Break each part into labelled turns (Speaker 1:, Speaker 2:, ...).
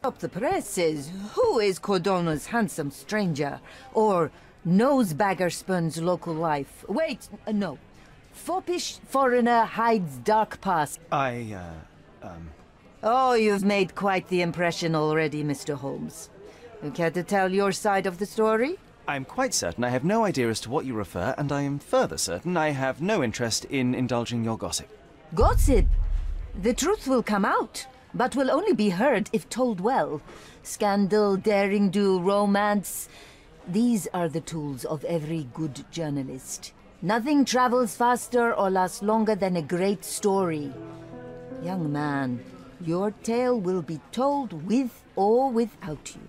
Speaker 1: Up the press says, who is Cordona's handsome stranger? Or nosebagger spurns local life? Wait, no. Foppish foreigner hides dark past. Oh, you've made quite the impression already, Mr. Holmes. You care to tell your side of the story?
Speaker 2: I'm quite certain I have no idea as to what you refer, and I am further certain I have no interest in indulging your gossip.
Speaker 1: Gossip? The truth will come out, but will only be heard if told well. Scandal, daring-do, romance. These are the tools of every good journalist. Nothing travels faster or lasts longer than a great story. Young man, your tale will be told with or without you.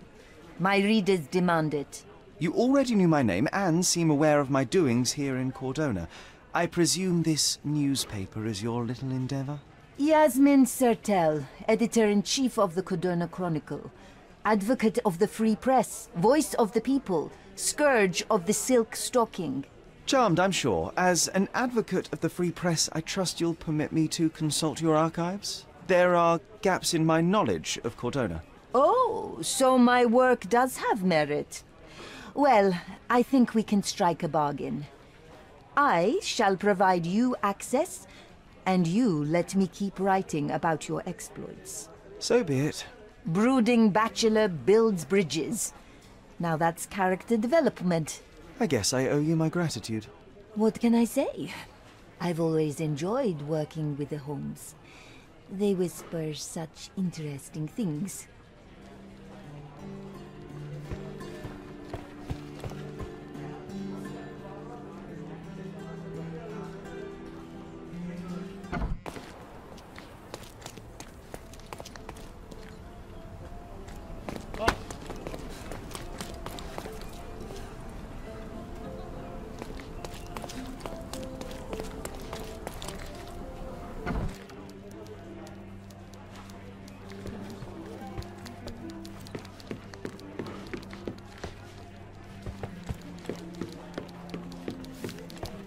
Speaker 1: My readers demand it.
Speaker 2: You already knew my name and seem aware of my doings here in Cordona. I presume this newspaper is your little endeavor?
Speaker 1: Yasmin Sertel, editor-in-chief of the Cordona Chronicle. Advocate of the free press, voice of the people, scourge of the silk stocking.
Speaker 2: Charmed, I'm sure. As an advocate of the free press, I trust you'll permit me to consult your archives? There are gaps in my knowledge of Cordona.
Speaker 1: Oh, so my work does have merit. Well, I think we can strike a bargain. I shall provide you access, and you let me keep writing about your exploits.
Speaker 2: So be it.
Speaker 1: Brooding bachelor builds bridges. Now that's character development.
Speaker 2: I guess I owe you my gratitude.
Speaker 1: What can I say? I've always enjoyed working with the Holmes. They whisper such interesting things.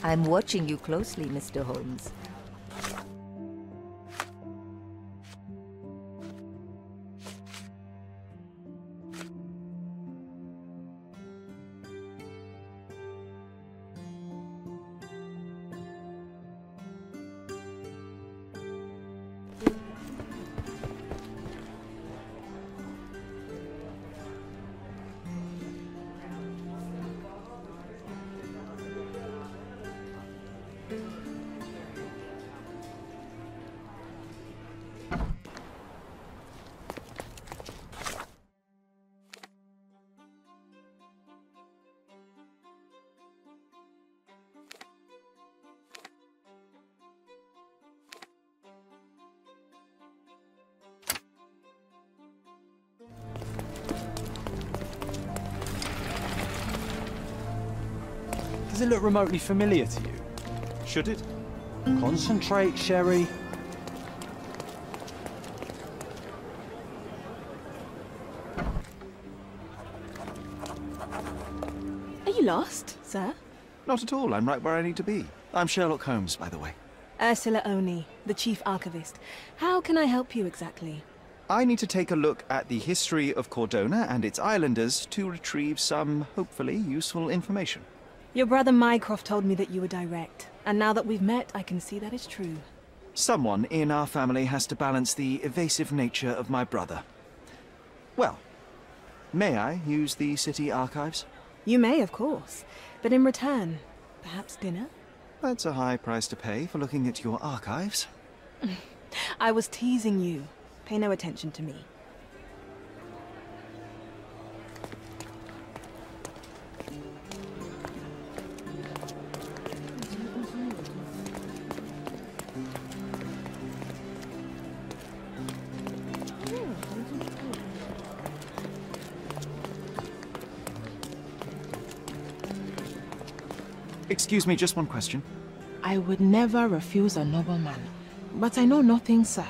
Speaker 1: I'm watching you closely, Mr. Holmes.
Speaker 3: Does it look remotely familiar to you? Should it? Concentrate, Sherry.
Speaker 4: Are you lost, sir?
Speaker 2: Not at all. I'm right where I need to be. I'm Sherlock Holmes, by the way.
Speaker 4: Ursula Oni, the chief archivist. How can I help you exactly?
Speaker 2: I need to take a look at the history of Cordona and its islanders to retrieve some, hopefully, useful information.
Speaker 4: Your brother Mycroft told me that you were direct, and now that we've met, I can see that is true.
Speaker 2: Someone in our family has to balance the evasive nature of my brother. Well, may I use the city archives?
Speaker 4: You may, of course, but in return, perhaps dinner?
Speaker 2: That's a high price to pay for looking at your archives.
Speaker 4: I was teasing you. Pay no attention to me.
Speaker 2: Excuse me, just one question.
Speaker 5: I would never refuse a nobleman, but I know nothing, sir.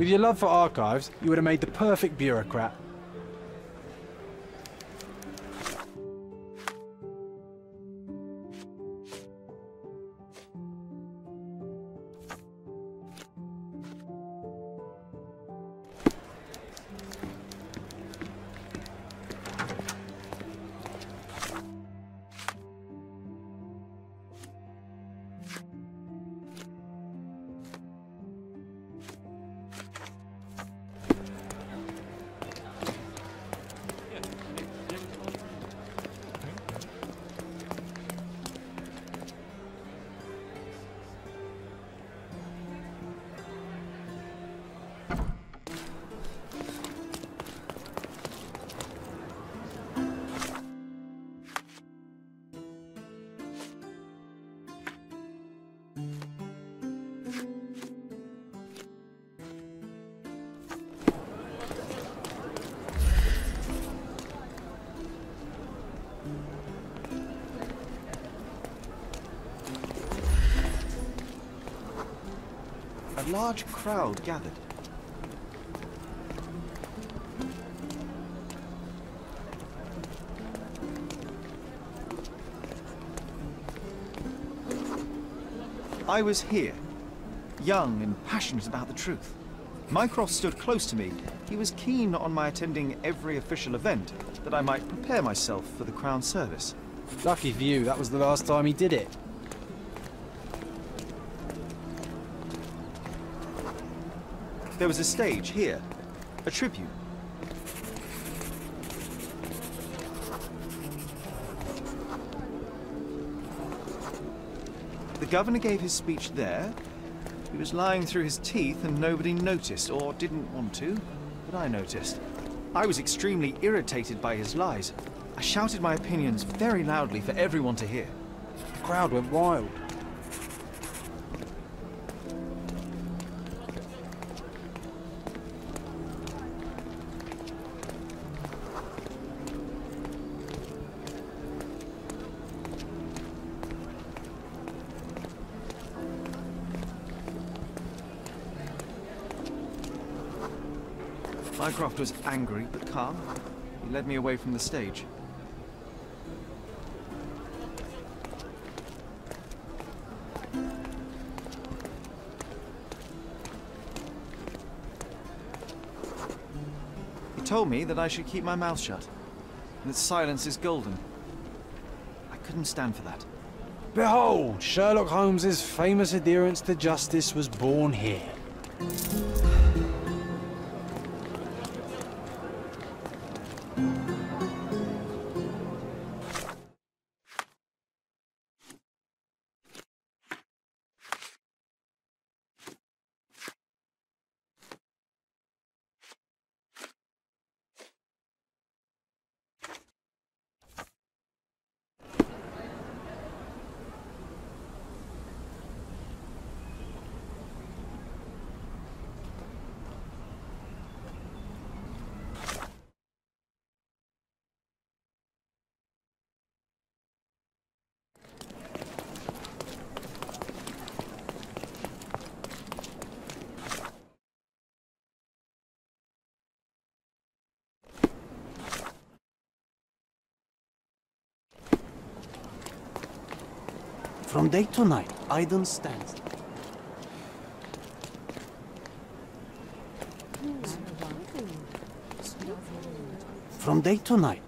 Speaker 3: With your love for archives, you would have made the perfect bureaucrat.
Speaker 2: A large crowd gathered. I was here, young and passionate about the truth. Mycroft stood close to me. He was keen on my attending every official event, that I might prepare myself for the Crown service.
Speaker 3: Lucky for you, that was the last time he did it.
Speaker 2: There was a stage here, a tribune. The governor gave his speech there. He was lying through his teeth and nobody noticed, or didn't want to, but I noticed. I was extremely irritated by his lies. I shouted my opinions very loudly for everyone to hear.
Speaker 3: The crowd went wild.
Speaker 2: Mycroft was angry but calm. He led me away from the stage. He told me that I should keep my mouth shut, and that silence is golden. I couldn't stand for that.
Speaker 3: Behold, Sherlock Holmes's famous adherence to justice was born here.
Speaker 6: From day to night, Aiden stands. From day to night.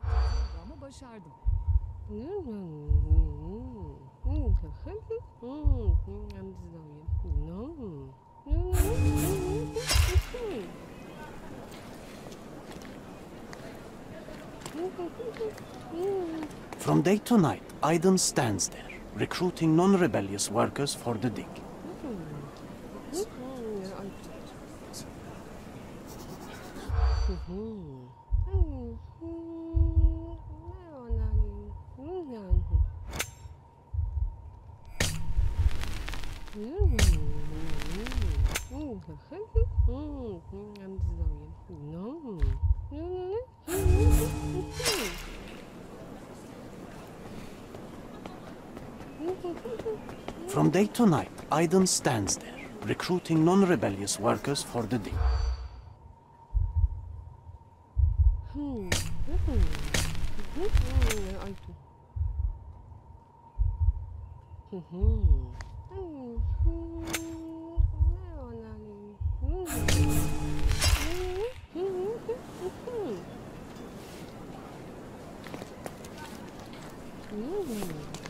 Speaker 6: From day to night, Aiden stands there, recruiting non-rebellious workers for the dig. From day to night, Aiden stands there, recruiting non-rebellious workers for the dig.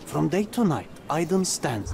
Speaker 6: From day to night, Aiden stands.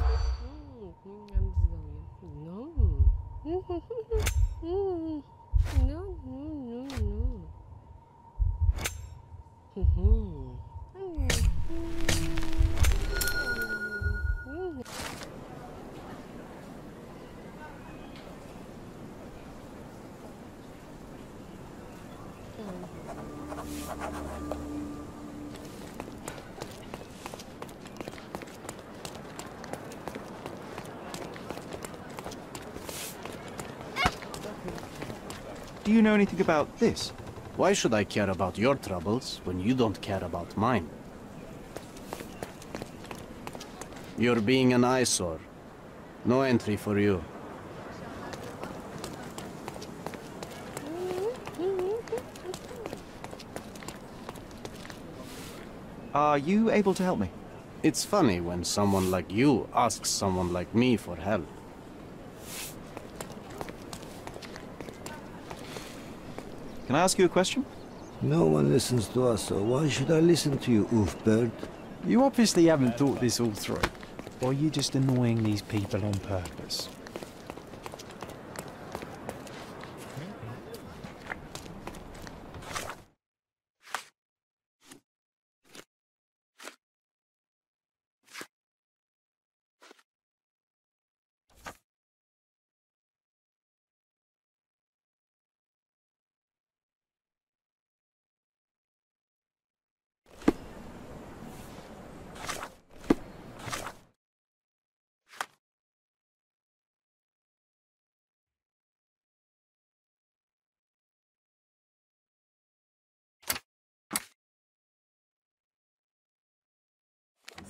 Speaker 2: Do you know anything about this?
Speaker 6: Why should I care about your troubles when you don't care about mine? You're being an eyesore. No entry for you.
Speaker 2: Are you able to help me?
Speaker 6: It's funny when someone like you asks someone like me for help.
Speaker 2: Can I ask you a question?
Speaker 7: No one listens to us, so why should I listen to you, Oofbird?
Speaker 3: You obviously haven't thought this all through. Or are you just annoying these people on purpose?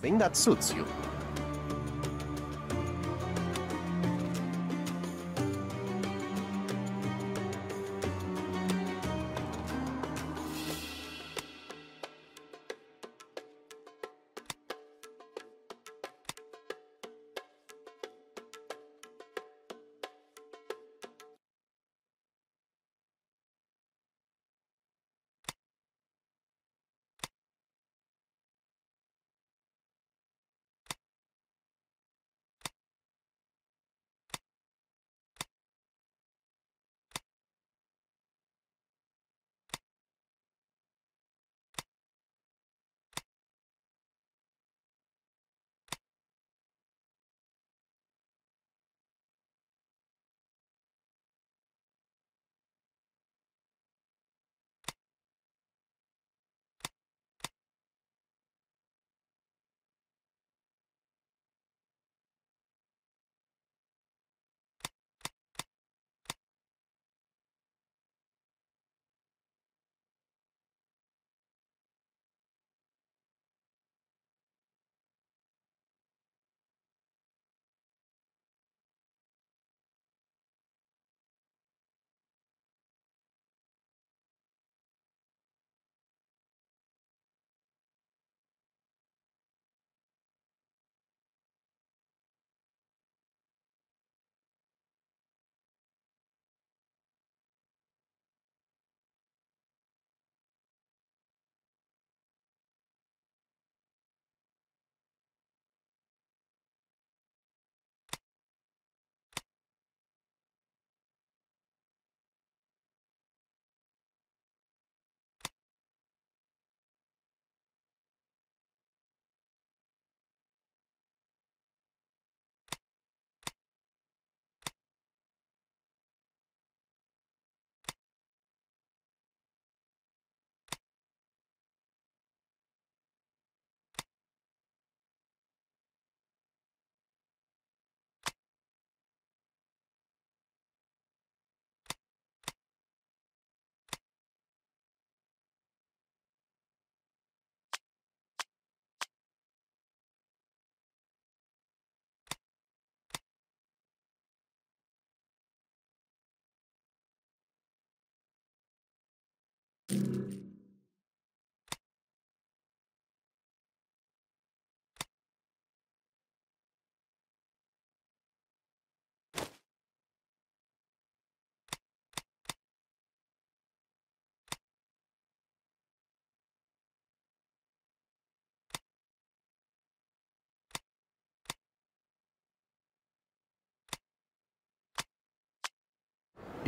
Speaker 6: Thing that suits you.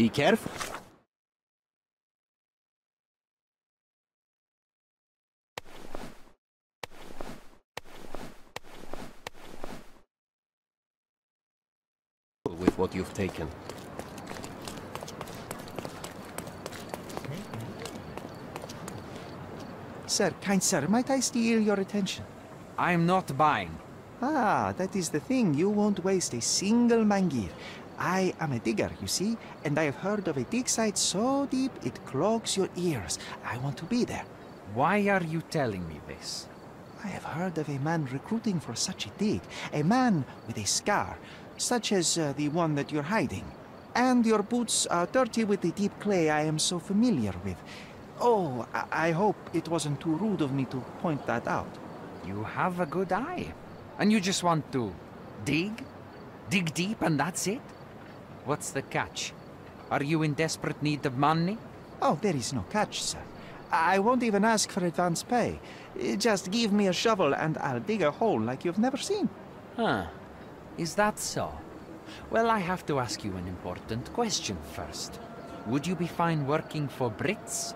Speaker 6: Be careful. With what you've taken.
Speaker 2: Sir, kind sir, might I steal your attention?
Speaker 8: I'm not buying.
Speaker 2: Ah, that is the thing. You won't waste a single mangir. I am a digger, you see, and I have heard of a dig site so deep it clogs your ears. I want to be there.
Speaker 8: Why are you telling me this?
Speaker 2: I have heard of a man recruiting for such a dig. A man with a scar, such as the one that you're hiding. And your boots are dirty with the deep clay I am so familiar with. Oh, I hope it wasn't too rude of me to point that out.
Speaker 8: You have a good eye. And you just want to dig? Dig deep and that's it? What's the catch? Are you in desperate need of money?
Speaker 2: Oh, there is no catch, sir. I won't even ask for advance pay. Just give me a shovel and I'll dig a hole like you've never seen.
Speaker 8: Huh. Is that so? Well, I have to ask you an important question first. Would you be fine working for Brits?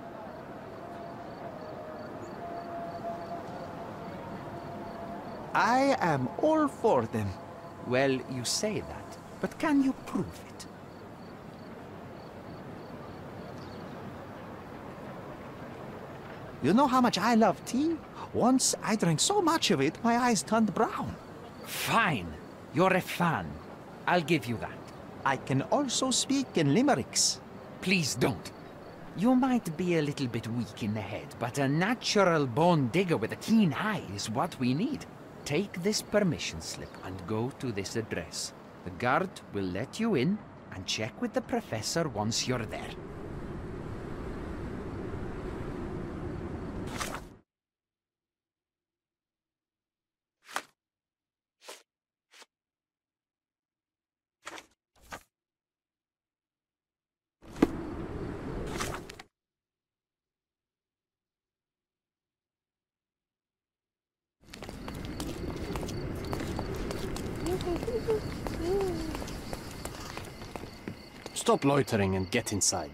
Speaker 2: I am all for them.
Speaker 8: Well, you say that, but can you prove it?
Speaker 2: You know how much I love tea? Once I drank so much of it, my eyes turned brown.
Speaker 8: Fine. You're a fan. I'll give you that.
Speaker 2: I can also speak in limericks.
Speaker 8: Please don't. You might be a little bit weak in the head, but a natural-born digger with a keen eye is what we need. Take this permission slip and go to this address. The guard will let you in and check with the professor once you're there.
Speaker 6: Stop loitering and get inside.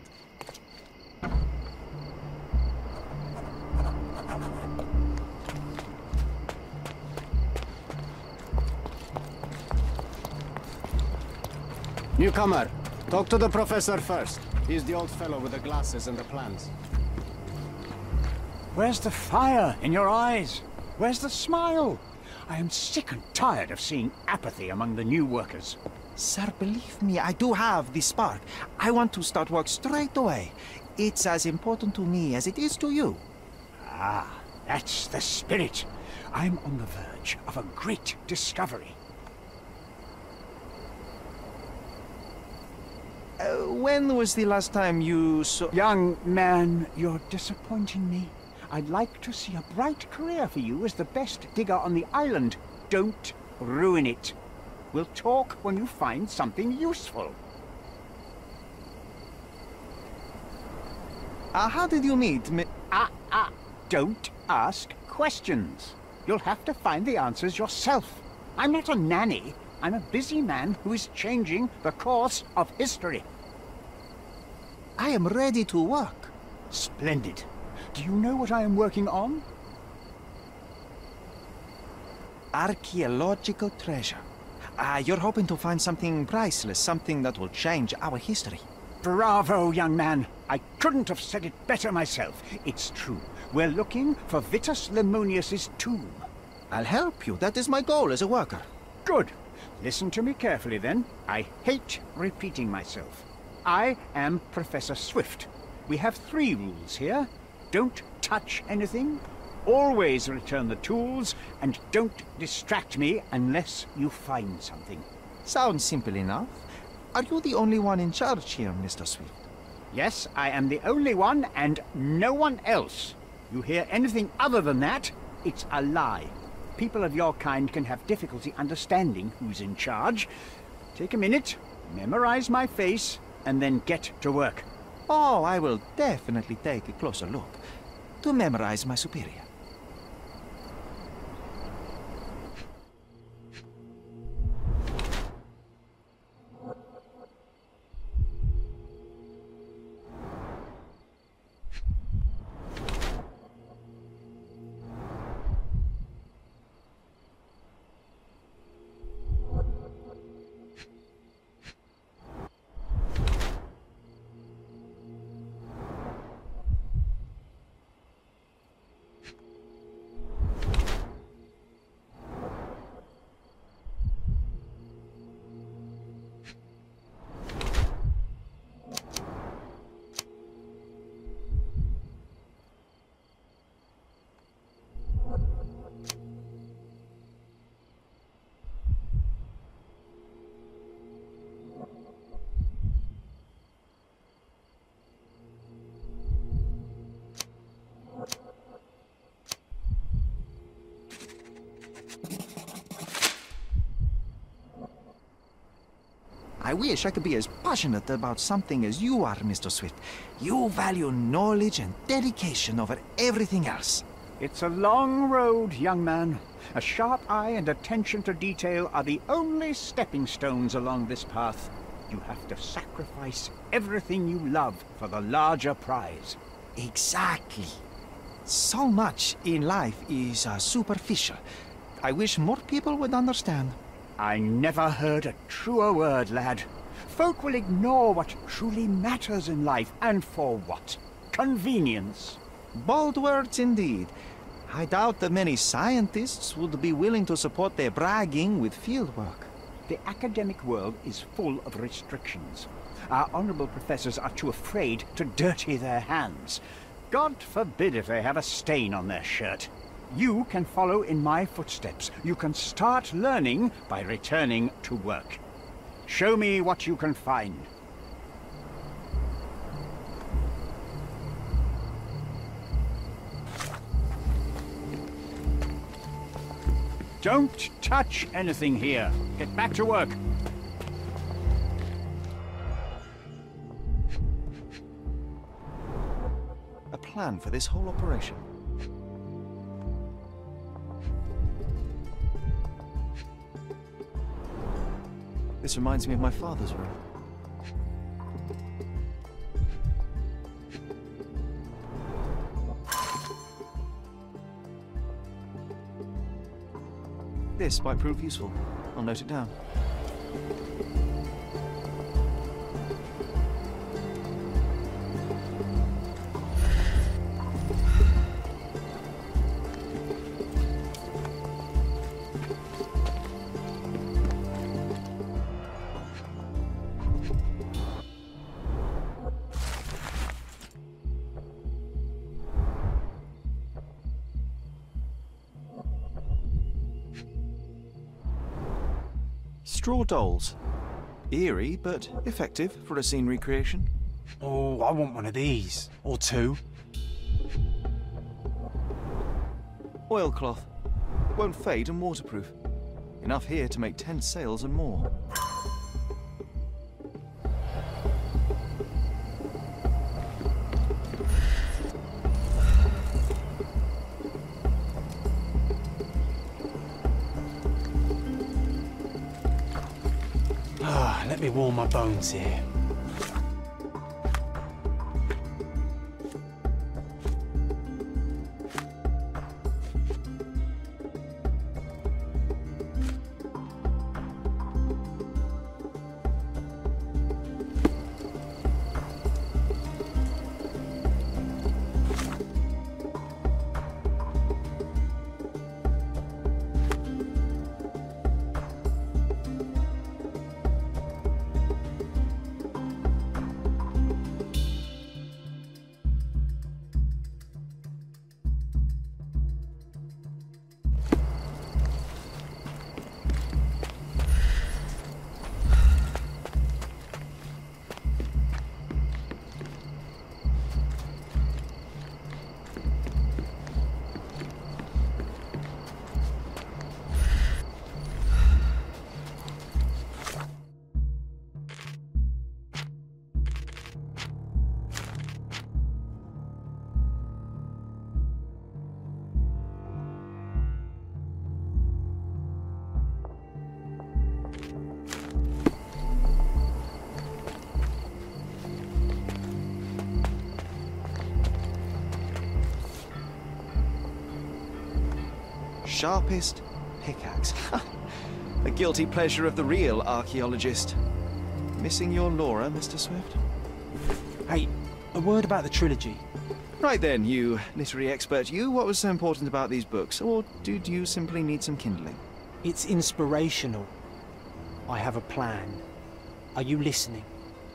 Speaker 6: Newcomer, talk to the professor first. He's the old fellow with the glasses and the plans.
Speaker 9: Where's the fire in your eyes? Where's the smile? I am sick and tired of seeing apathy among the new workers.
Speaker 2: Sir, believe me, I do have the spark. I want to start work straight away. It's as important to me as it is to you.
Speaker 9: Ah, that's the spirit. I'm on the verge of a great discovery.
Speaker 2: When was the last time you saw...
Speaker 9: Young man, you're disappointing me. I'd like to see a bright career for you as the best digger on the island. Don't ruin it. We'll talk when you find something useful.
Speaker 2: How did you meet me?
Speaker 9: Don't ask questions. You'll have to find the answers yourself. I'm not a nanny. I'm a busy man who is changing the course of history.
Speaker 2: I am ready to work.
Speaker 9: Splendid. Do you know what I am working on?
Speaker 2: Archaeological treasure. You're hoping to find something priceless, something that will change our history.
Speaker 9: Bravo, young man. I couldn't have said it better myself. It's true. We're looking for Vitus Lemonius's tomb.
Speaker 2: I'll help you. That is my goal as a worker.
Speaker 9: Good. Listen to me carefully, then. I hate repeating myself. I am Professor Swift. We have 3 rules here. Don't touch anything, always return the tools, and don't distract me unless you find something.
Speaker 2: Sounds simple enough. Are you the only one in charge here, Mr. Swift?
Speaker 9: Yes, I am the only one, and no one else. You hear anything other than that, it's a lie. People of your kind can have difficulty understanding who's in charge. Take a minute, memorize my face, and then get to work.
Speaker 2: Oh, I will definitely take a closer look to memorize my superior. I wish I could be as passionate about something as you are, Mr. Swift. You value knowledge and dedication over everything else.
Speaker 9: It's a long road, young man. A sharp eye and attention to detail are the only stepping stones along this path. You have to sacrifice everything you love for the larger prize.
Speaker 2: Exactly. So much in life is superficial. I wish more people would understand.
Speaker 9: I never heard a truer word, lad. Folk will ignore what truly matters in life, and for what? Convenience.
Speaker 2: Bold words indeed. I doubt that many scientists would be willing to support their bragging with fieldwork.
Speaker 9: The academic world is full of restrictions. Our honorable professors are too afraid to dirty their hands. God forbid if they have a stain on their shirt. You can follow in my footsteps. You can start learning by returning to work. Show me what you can find. Don't touch anything here. Get back to work.
Speaker 2: A plan for this whole operation. This reminds me of my father's room. This might prove useful. I'll note it down. Straw dolls. Eerie, but effective for a scene recreation.
Speaker 3: Oh, I want one of these. Or two.
Speaker 2: Oilcloth. It won't fade and waterproof. Enough here to make 10 sails and more.
Speaker 3: Let me warm my bones here.
Speaker 2: Sharpest pickaxe. A guilty pleasure of the real archaeologist. Missing your Laura, Mr. Swift?
Speaker 3: Hey, a word about the trilogy.
Speaker 2: Right then, you literary expert, what was so important about these books? Or did you simply need some kindling?
Speaker 3: It's inspirational. I have a plan. Are you listening?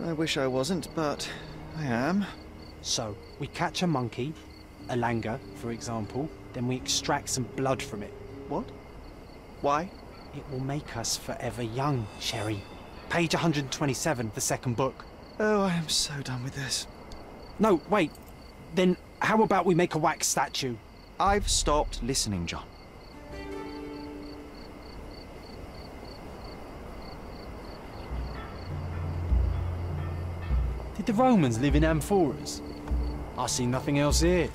Speaker 2: I wish I wasn't, but I am.
Speaker 3: So, we catch a monkey, a langur, for example, then we extract some blood from it.
Speaker 2: What? Why?
Speaker 3: It will make us forever young, Sherry. Page 127, the second book.
Speaker 2: Oh, I am so done with this.
Speaker 3: No, wait. Then how about we make a wax statue?
Speaker 2: I've stopped listening, John.
Speaker 3: Did the Romans live in amphoras? I see nothing else here.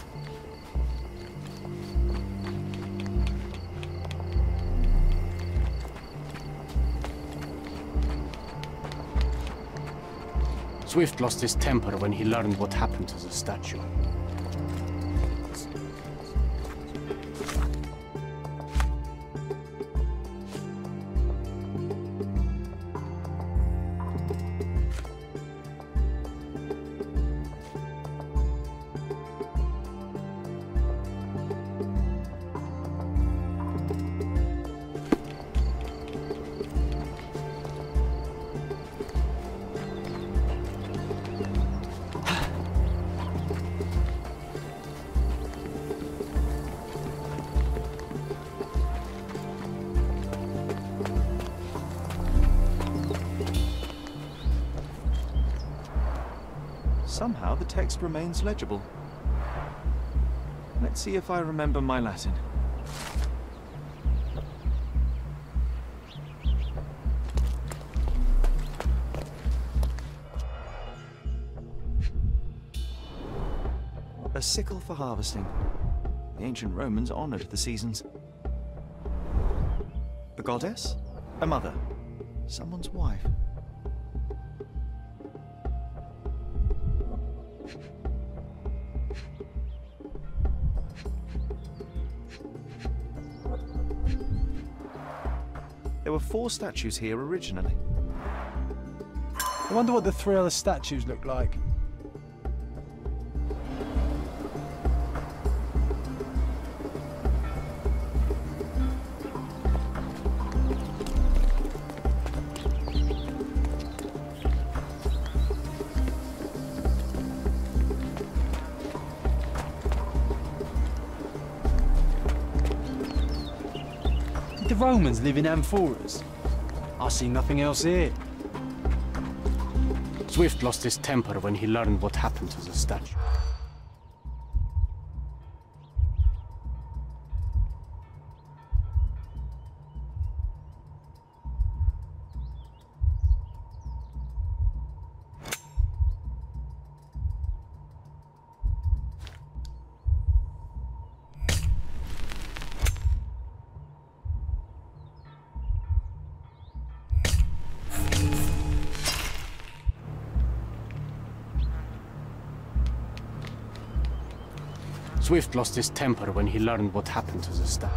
Speaker 6: Swift lost his temper when he learned what happened to the statue.
Speaker 2: Somehow the text remains legible. Let's see if I remember my Latin. A sickle for harvesting. The ancient Romans honored the seasons. A goddess? A mother? Someone's wife? There were 4 statues here originally.
Speaker 3: I wonder what the 3 other statues look like. Did the Romans live in amphoras? I see nothing else here.
Speaker 6: Swift lost his temper when he learned what happened to the statue. Swift lost his temper when he learned what happened to the statue.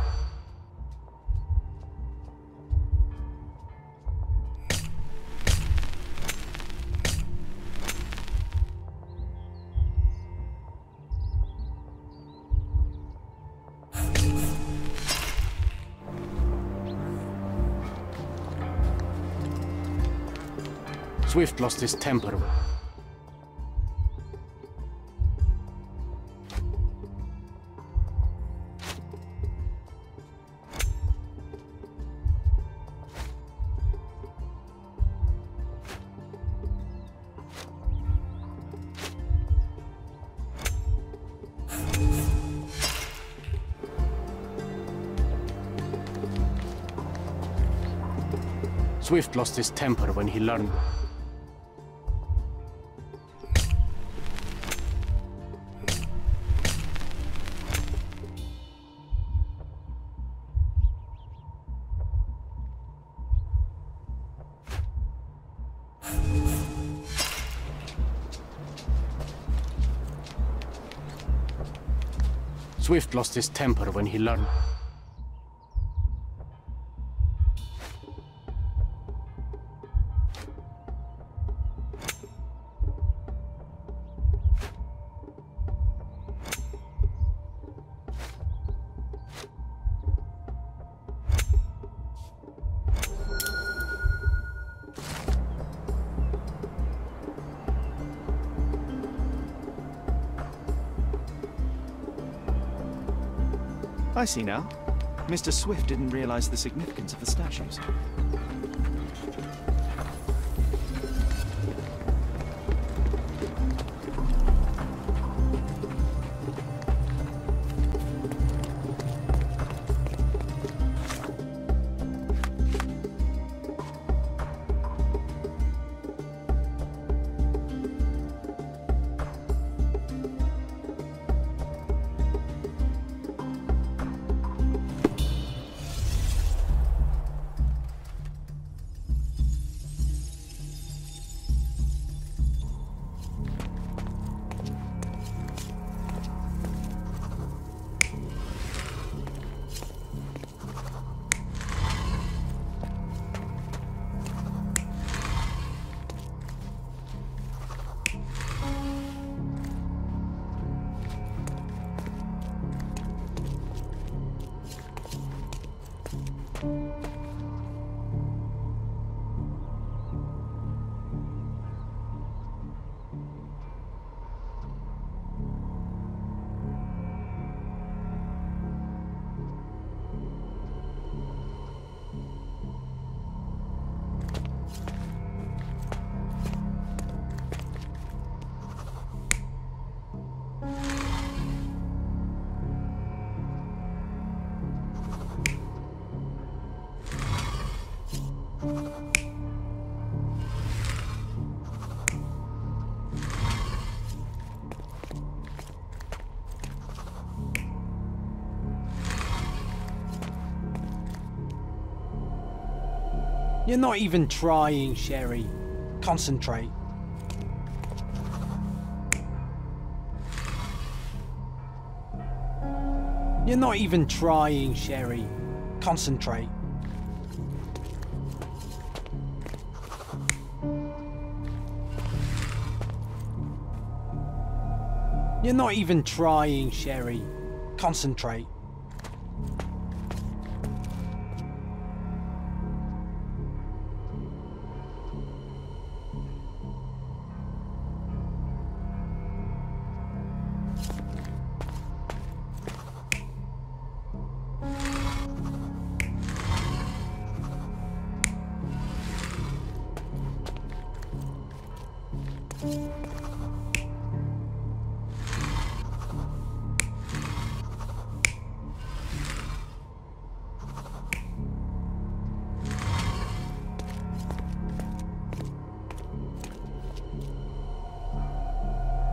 Speaker 6: Swift lost his temper. Swift lost his temper when he learned. Swift lost his temper when he learned.
Speaker 2: I see now. Mr. Swift didn't realize the significance of the statues.
Speaker 3: You're not even trying, Sherry. Concentrate. You're not even trying, Sherry. Concentrate. You're not even trying, Sherry. Concentrate.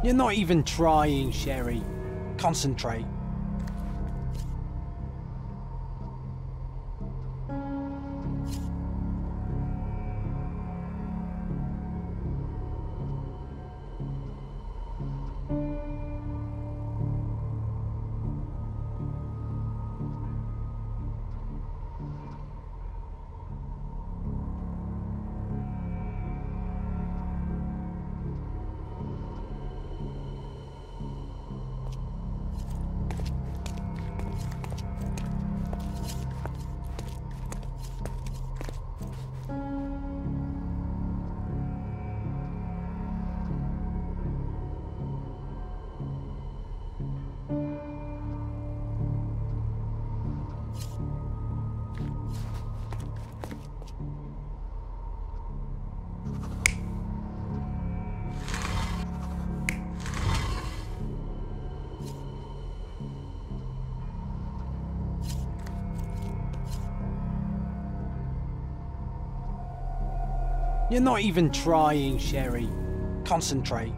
Speaker 3: You're not even trying, Sherry. Concentrate. You're not even trying, Sherry. Concentrate.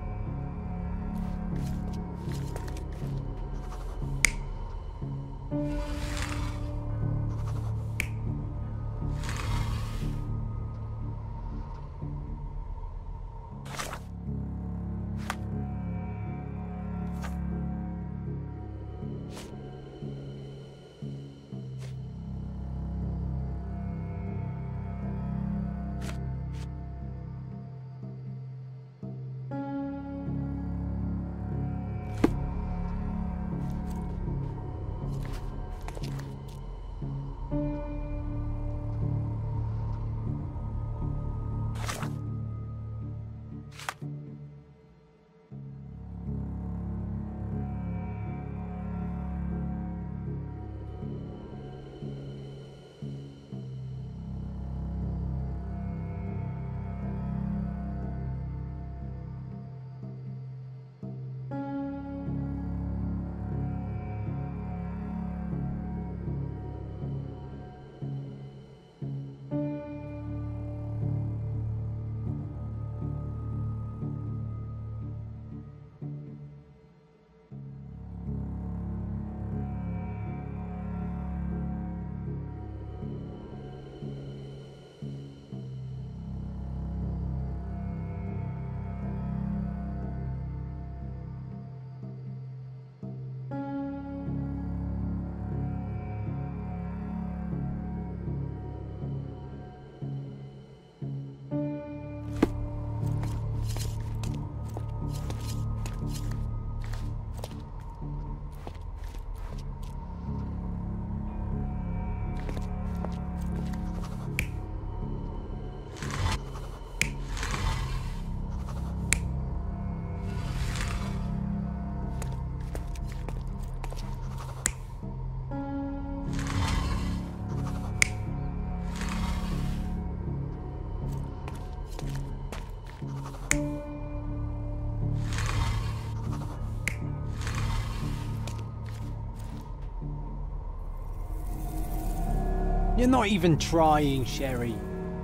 Speaker 3: You're not even trying, Sherry.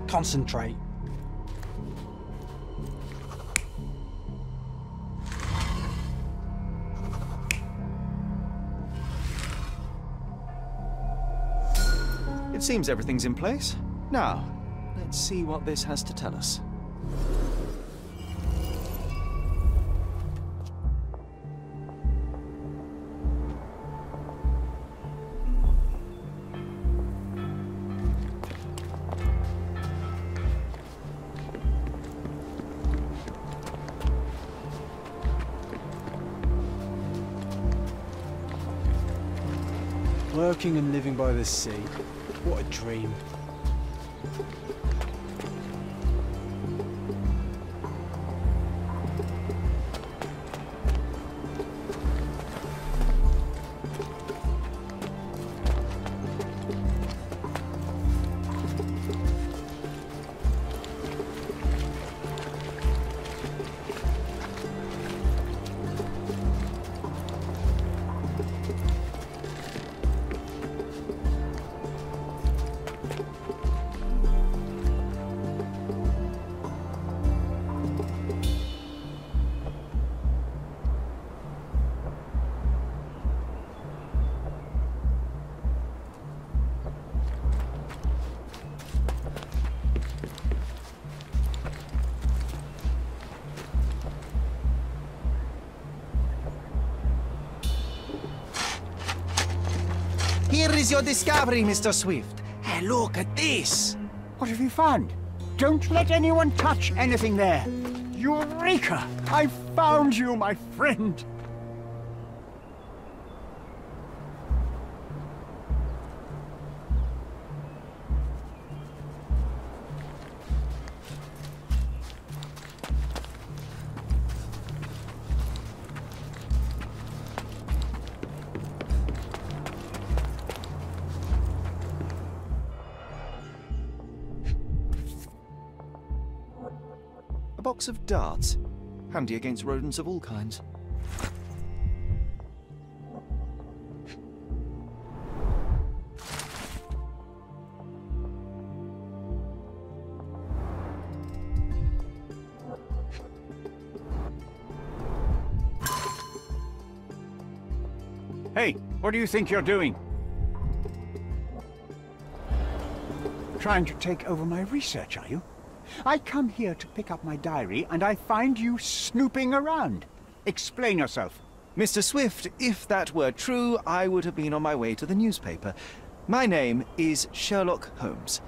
Speaker 3: Concentrate.
Speaker 2: It seems everything's in place. Now, let's see what this has to tell us.
Speaker 3: Working and living by the sea. What a dream.
Speaker 2: Here is your discovery, Mr. Swift. Hey, look at this.
Speaker 9: What have you found? Don't let anyone touch anything there. Eureka! I found you, my friend.
Speaker 2: A box of darts. Handy against rodents of all kinds.
Speaker 9: Hey, what do you think you're doing? Trying to take over my research, are you? I come here to pick up my diary, and I find you snooping around. Explain yourself.
Speaker 2: Mr. Swift, if that were true, I would have been on my way to the newspaper. My name is Sherlock Holmes.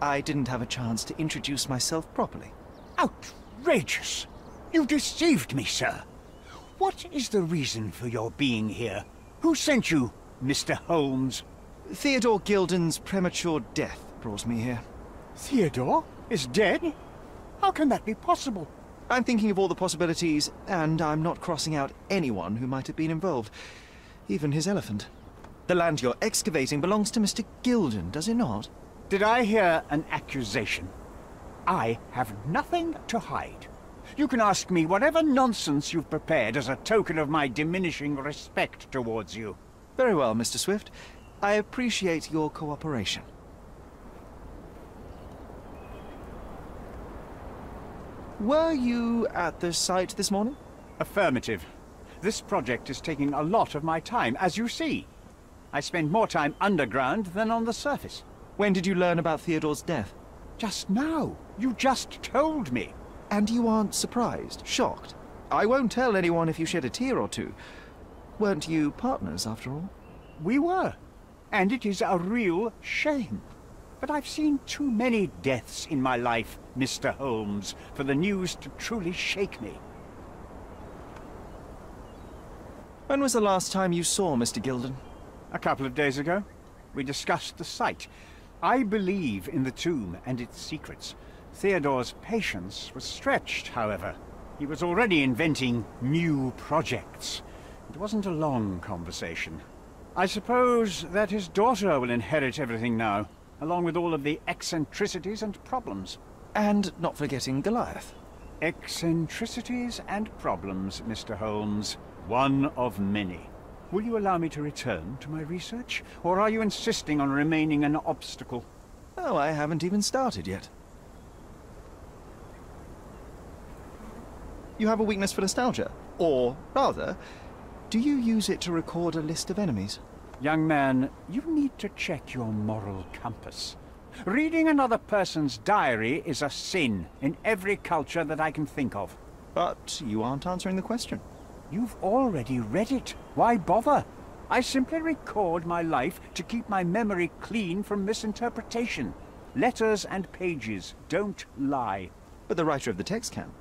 Speaker 2: I didn't have a chance to introduce myself properly.
Speaker 9: Outrageous! You deceived me, sir. What is the reason for your being here? Who sent you, Mr. Holmes?
Speaker 2: Theodore Gilden's premature death brought me here.
Speaker 9: Theodore is dead? How can that be possible?
Speaker 2: I'm thinking of all the possibilities, and I'm not crossing out anyone who might have been involved. Even his elephant. The land you're excavating belongs to Mr. Gilden, does it not?
Speaker 9: Did I hear an accusation? I have nothing to hide. You can ask me whatever nonsense you've prepared as a token of my diminishing respect towards you.
Speaker 2: Very well, Mr. Swift. I appreciate your cooperation. Were you at the site this morning?
Speaker 9: Affirmative. This project is taking a lot of my time, as you see. I spend more time underground than on the surface.
Speaker 2: When did you learn about Theodore's death?
Speaker 9: Just now. You just told me.
Speaker 2: And you aren't surprised, shocked? I won't tell anyone if you shed a tear or two. Weren't you partners, after all?
Speaker 9: We were. And it is a real shame. But I've seen too many deaths in my life, Mr. Holmes, for the news to truly shake me.
Speaker 2: When was the last time you saw Mr. Gilden?
Speaker 9: A couple of days ago. We discussed the site. I believe in the tomb and its secrets. Theodore's patience was stretched, however. He was already inventing new projects. It wasn't a long conversation. I suppose that his daughter will inherit everything now, along with all of the eccentricities and problems.
Speaker 2: And not forgetting Goliath.
Speaker 9: Eccentricities and problems, Mr. Holmes. One of many. Will you allow me to return to my research, or are you insisting on remaining an obstacle?
Speaker 2: Oh, I haven't even started yet. You have a weakness for nostalgia? Or, rather, do you use it to record a list of enemies?
Speaker 9: Young man, you need to check your moral compass. Reading another person's diary is a sin in every culture that I can think of.
Speaker 2: But you aren't answering the question.
Speaker 9: You've already read it. Why bother? I simply record my life to keep my memory clean from misinterpretation. Letters and pages don't lie.
Speaker 2: But the writer of the text can.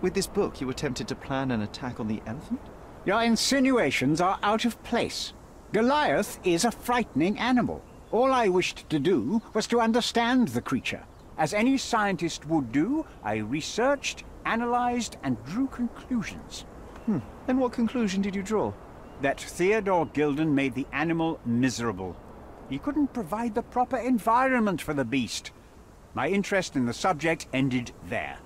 Speaker 2: With this book, you attempted to plan an attack on the elephant?
Speaker 9: Your insinuations are out of place. Goliath is a frightening animal. All I wished to do was to understand the creature. As any scientist would do, I researched, analyzed, and drew conclusions.
Speaker 2: And what conclusion did you draw?
Speaker 9: That Theodore Gilden made the animal miserable. He couldn't provide the proper environment for the beast. My interest in the subject ended there.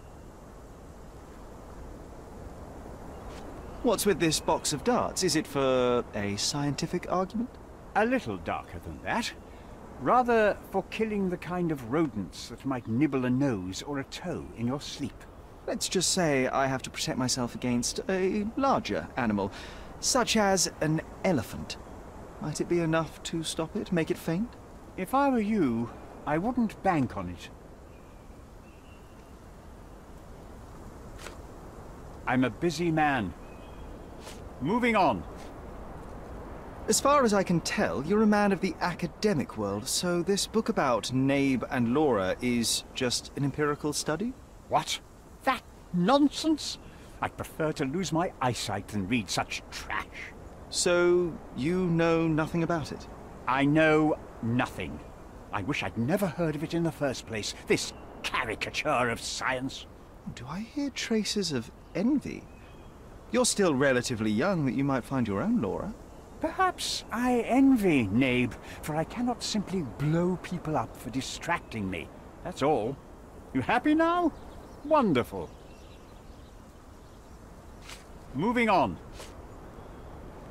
Speaker 2: What's with this box of darts? Is it for a scientific argument?
Speaker 9: A little darker than that. Rather for killing the kind of rodents that might nibble a nose or a toe in your sleep.
Speaker 2: Let's just say I have to protect myself against a larger animal, such as an elephant. Might it be enough to stop it, make it faint?
Speaker 9: If I were you, I wouldn't bank on it. I'm a busy man. Moving on.
Speaker 2: As far as I can tell, you're a man of the academic world, so this book about Nabe and Laura is just an empirical study?
Speaker 9: What? That nonsense? I'd prefer to lose my eyesight than read such trash.
Speaker 2: So, you know nothing about it?
Speaker 9: I know nothing. I wish I'd never heard of it in the first place, this caricature of science.
Speaker 2: Do I hear traces of envy? You're still relatively young that you might find your own Laura.
Speaker 9: Perhaps I envy Nabe, for I cannot simply blow people up for distracting me. That's all. You happy now? Wonderful. Moving on.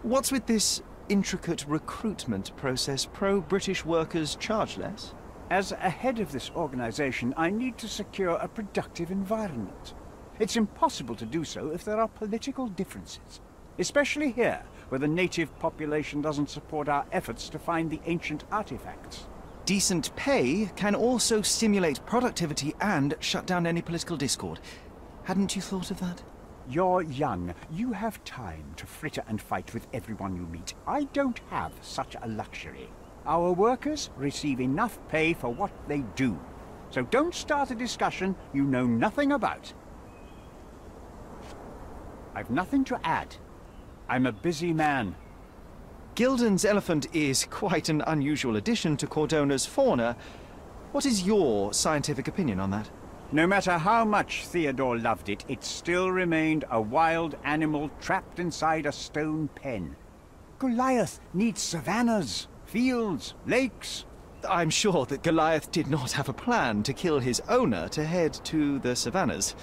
Speaker 2: What's with this intricate recruitment process? Pro-British workers charge less?
Speaker 9: As a head of this organization, I need to secure a productive environment. It's impossible to do so if there are political differences, especially here, where the native population doesn't support our efforts to find the ancient artifacts.
Speaker 2: Decent pay can also stimulate productivity and shut down any political discord. Hadn't you thought of that?
Speaker 9: You're young. You have time to fritter and fight with everyone you meet. I don't have such a luxury. Our workers receive enough pay for what they do. So don't start a discussion you know nothing about. I've nothing to add. I'm a busy man.
Speaker 2: Gilden's elephant is quite an unusual addition to Cordona's fauna. What is your scientific opinion on that?
Speaker 9: No matter how much Theodore loved it, it still remained a wild animal trapped inside a stone pen. Goliath needs savannas, fields, lakes.
Speaker 2: I'm sure that Goliath did not have a plan to kill his owner to head to the savannas.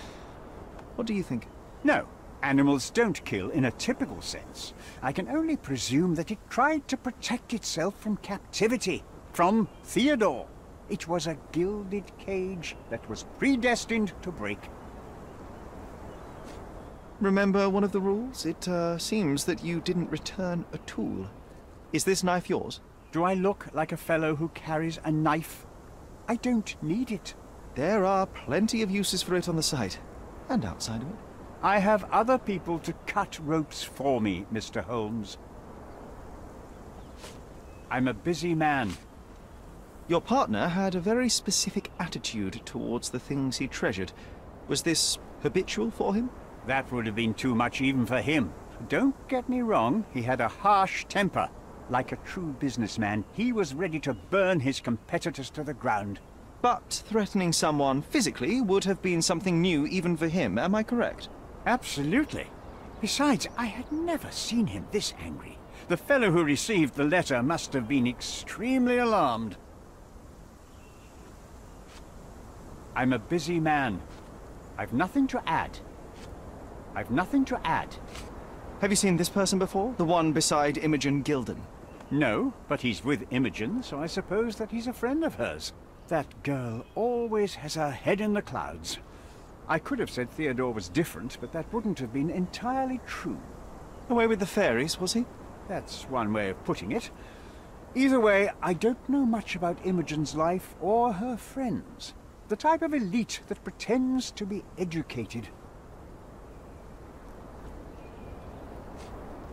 Speaker 2: What do you think?
Speaker 9: No. Animals don't kill in a typical sense. I can only presume that it tried to protect itself from captivity, from Theodore. It was a gilded cage that was predestined to break.
Speaker 2: Remember one of the rules? It seems that you didn't return a tool. Is this knife yours?
Speaker 9: Do I look like a fellow who carries a knife? I don't need it.
Speaker 2: There are plenty of uses for it on the site, and outside of it.
Speaker 9: I have other people to cut ropes for me, Mr. Holmes. I'm a busy man.
Speaker 2: Your partner had a very specific attitude towards the things he treasured. Was this habitual for him?
Speaker 9: That would have been too much even for him. Don't get me wrong, he had a harsh temper. Like a true businessman, he was ready to burn his competitors to the ground.
Speaker 2: But threatening someone physically would have been something new even for him, am I correct?
Speaker 9: Absolutely. Besides, I had never seen him this angry. The fellow who received the letter must have been extremely alarmed. I'm a busy man. I've nothing to add. I've nothing to add.
Speaker 2: Have you seen this person before? The one beside Imogen Gilden?
Speaker 9: No, but he's with Imogen, so I suppose that he's a friend of hers. That girl always has her head in the clouds. I could have said Theodore was different, but that wouldn't have been entirely true.
Speaker 2: Away with the fairies, was he?
Speaker 9: That's one way of putting it. Either way, I don't know much about Imogen's life or her friends. The type of elite that pretends to be educated.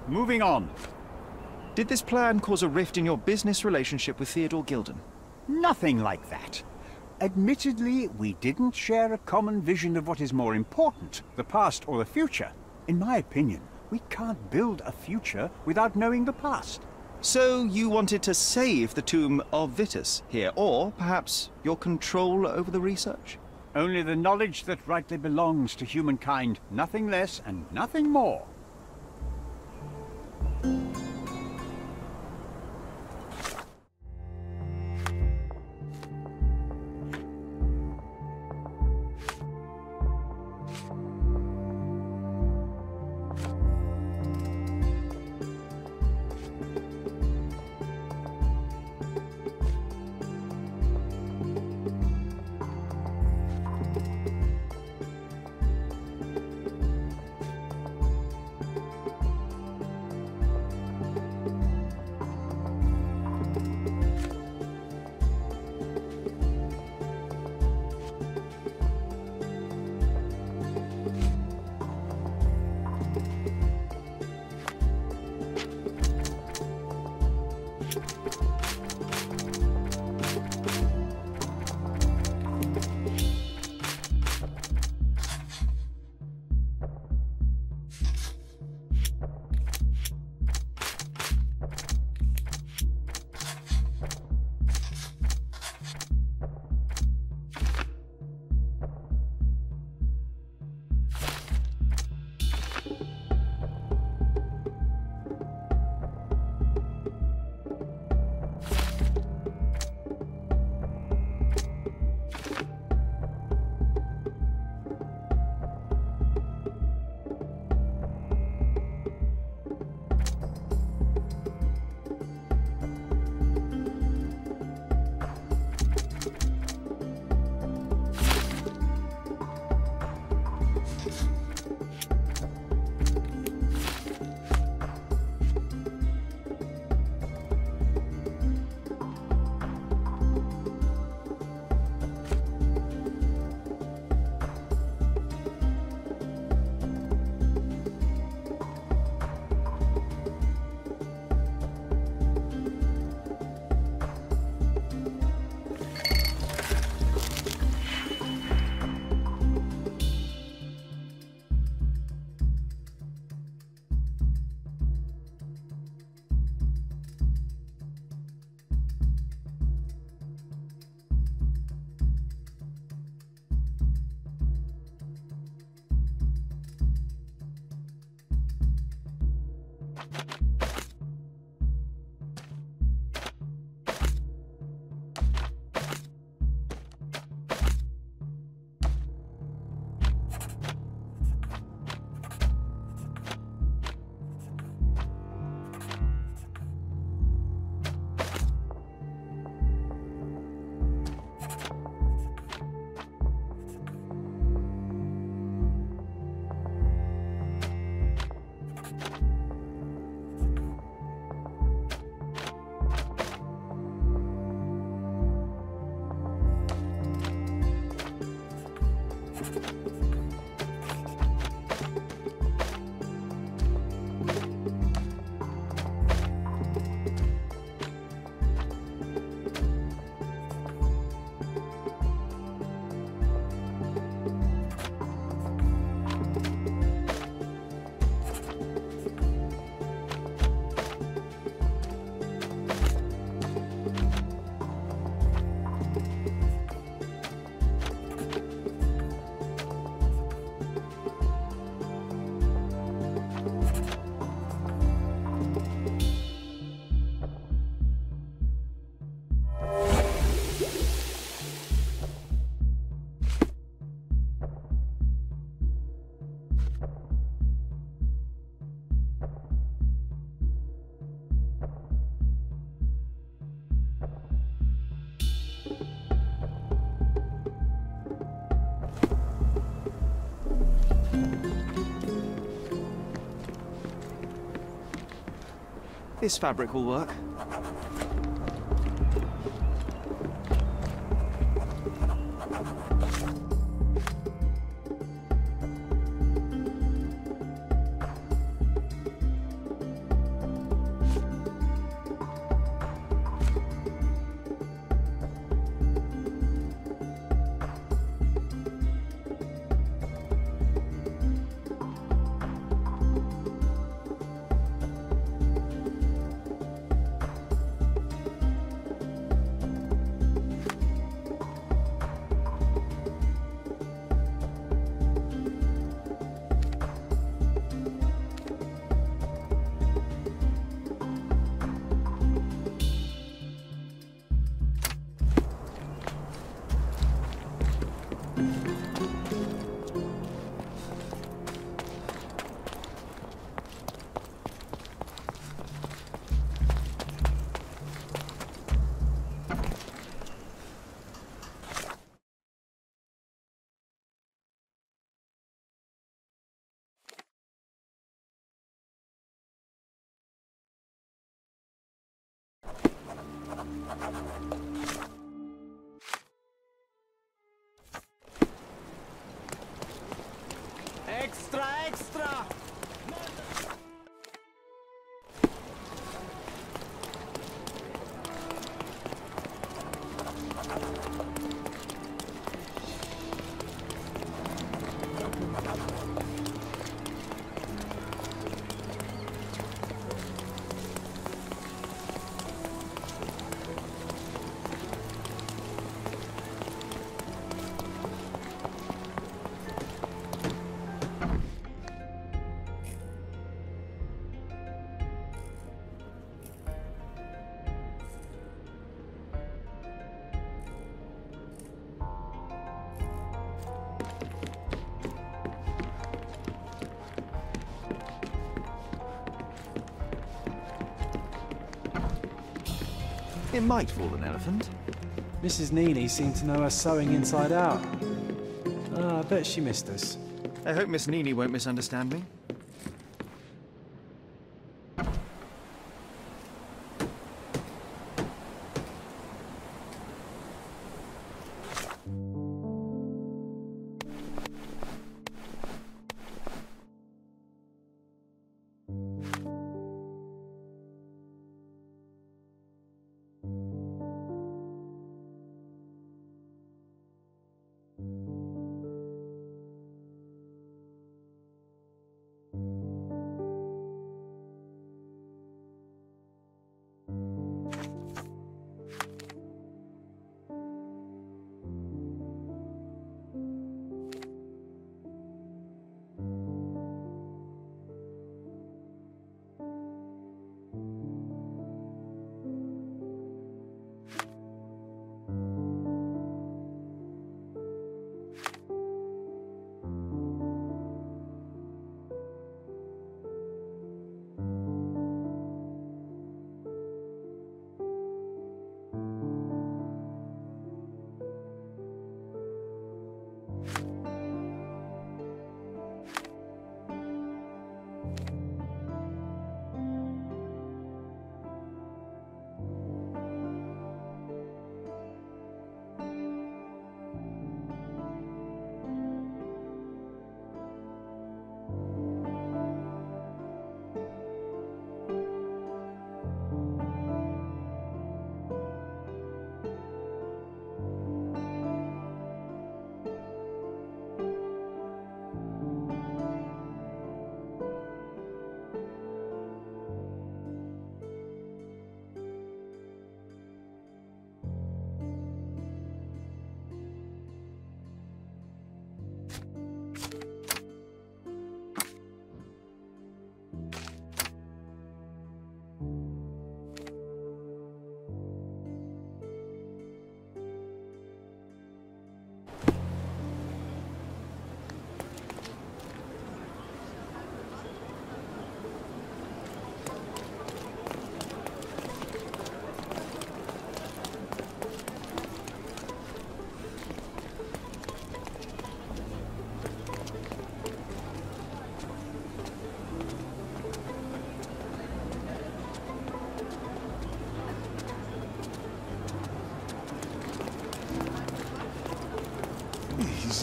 Speaker 9: Moving on.
Speaker 2: Did this plan cause a rift in your business relationship with Theodore Gilden?
Speaker 9: Nothing like that. Admittedly, we didn't share a common vision of what is more important, the past or the future. In my opinion, we can't build a future without knowing the past.
Speaker 2: So you wanted to save the tomb of Vitus here, or perhaps your control over the research?
Speaker 9: Only the knowledge that rightly belongs to humankind, nothing less and nothing more.
Speaker 2: This fabric will work.
Speaker 6: Extra, extra!
Speaker 2: It might fool an elephant.
Speaker 3: Mrs. Neely seemed to know her sewing inside out. I bet she missed us.
Speaker 2: I hope Miss Nini won't misunderstand me.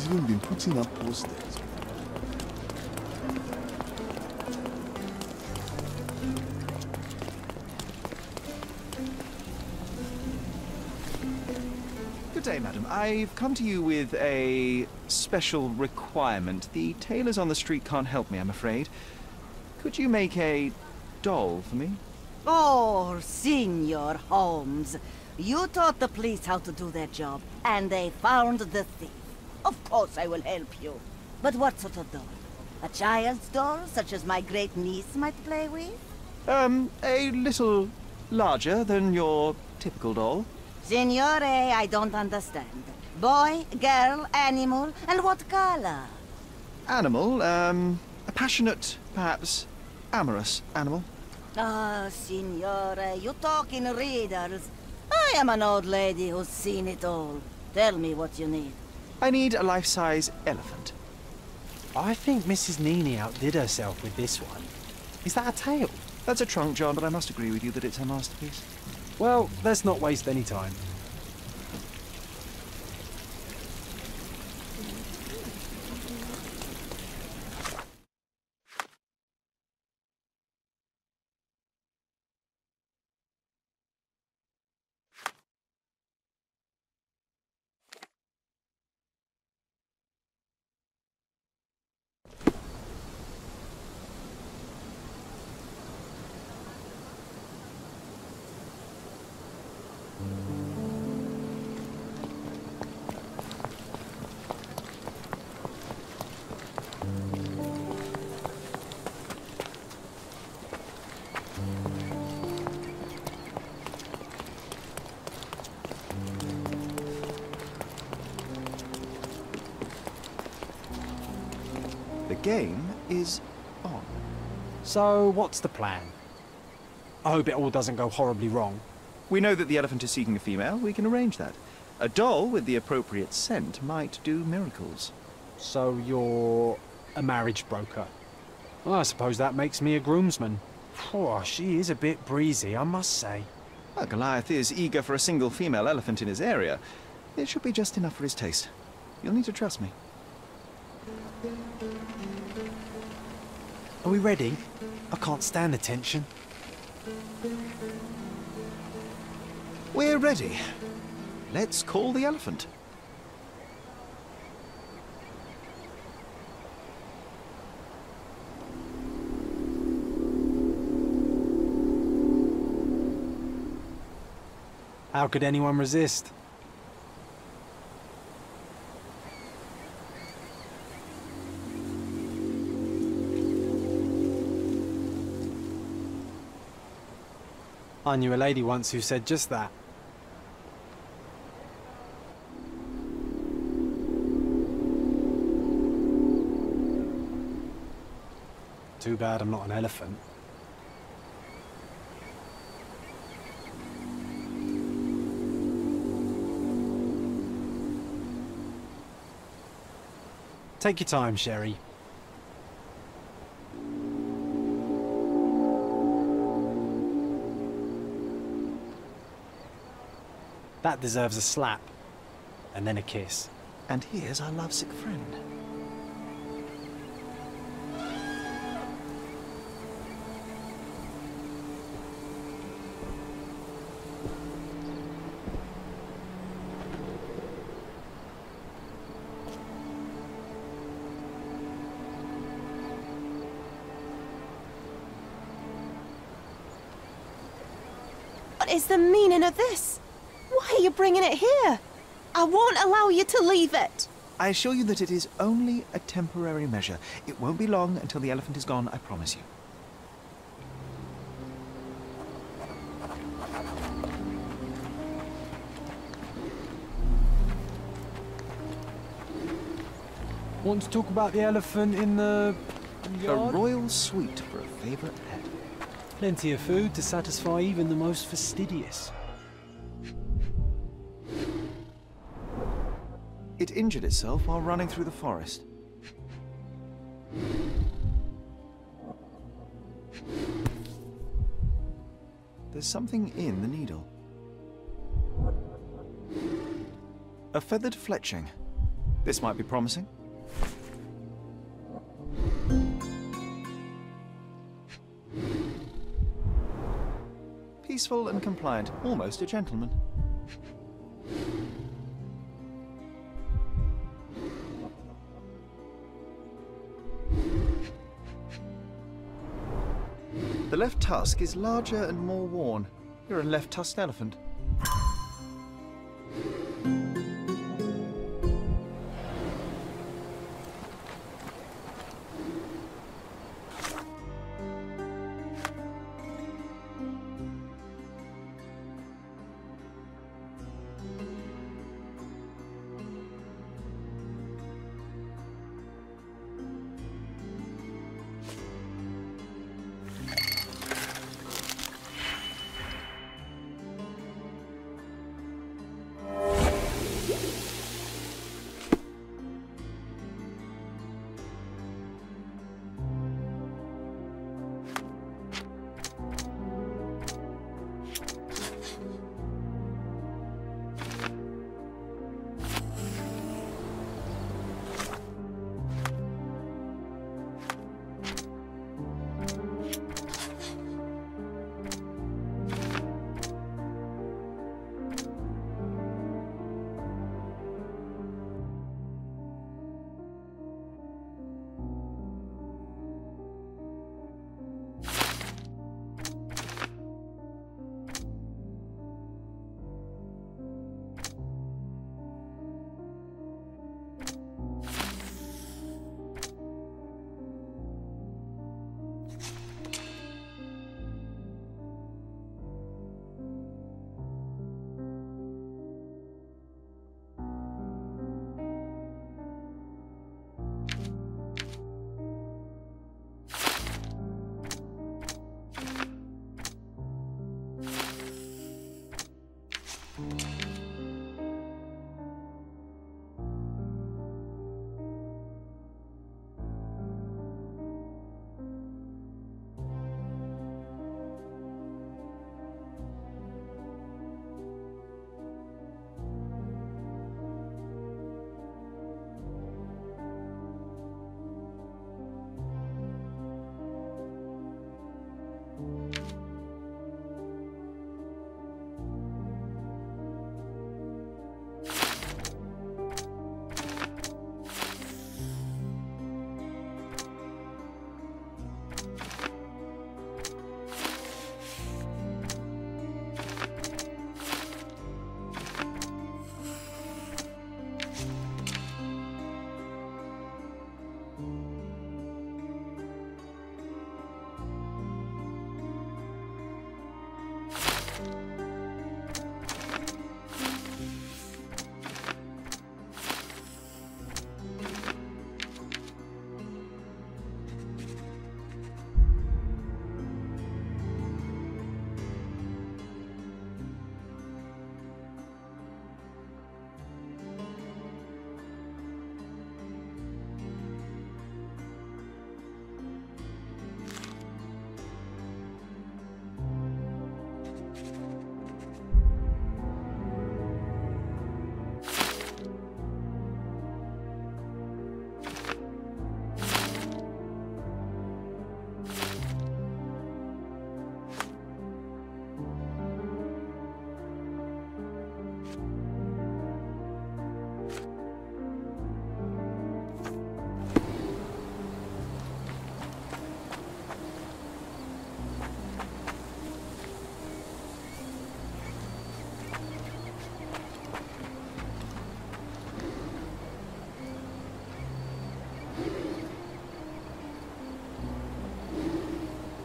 Speaker 10: even been putting up posters.
Speaker 2: Good day, madam. I've come to you with a special requirement. The tailors on the street can't help me, I'm afraid. Could you make a doll for me?
Speaker 11: Oh, Senor Holmes. You taught the police how to do their job, and they found the thief. Of course I will help you. But what sort of doll? A child's doll, such as my great-niece might play with?
Speaker 2: A little larger than your typical doll.
Speaker 11: Signore, I don't understand. Boy, girl, animal, and what color?
Speaker 2: Animal, a passionate, perhaps amorous animal.
Speaker 11: Ah, Signore, you talk in riddles. I am an old lady who's seen it all. Tell me what you need.
Speaker 2: I need a life-size elephant.
Speaker 3: I think Mrs. Nini outdid herself with this one. Is that a tail?
Speaker 2: That's a trunk, John, but I must agree with you that it's her masterpiece.
Speaker 3: Well, let's not waste any time.
Speaker 2: The game is on.
Speaker 3: So, what's the plan? I hope it all doesn't go horribly wrong.
Speaker 2: We know that the elephant is seeking a female. We can arrange that. A doll with the appropriate scent might do miracles.
Speaker 3: So you're a marriage broker? Well, I suppose that makes me a groomsman. Oh, she is a bit breezy, I must say.
Speaker 2: Well, Goliath is eager for a single female elephant in his area. It should be just enough for his taste. You'll need to trust me.
Speaker 3: Are we ready? I can't stand the tension.
Speaker 2: We're ready. Let's call the elephant.
Speaker 3: How could anyone resist? I knew a lady once who said just that. Too bad I'm not an elephant. Take your time, Sherry. That deserves a slap, and then a kiss.
Speaker 2: And here's our lovesick friend.
Speaker 12: What is the meaning of this? Why are you bringing it here? I won't allow you to leave it.
Speaker 2: I assure you that it is only a temporary measure. It won't be long until the elephant is gone, I promise you.
Speaker 3: Want to talk about the elephant in the yard?
Speaker 2: A royal suite for a favourite pet.
Speaker 3: Plenty of food to satisfy even the most fastidious.
Speaker 2: It injured itself while running through the forest. There's something in the needle. A feathered fletching. This might be promising. Peaceful and compliant, almost a gentleman. The left tusk is larger and more worn. You're a left-tusked elephant.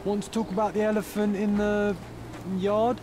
Speaker 3: Want to talk about the elephant in the yard?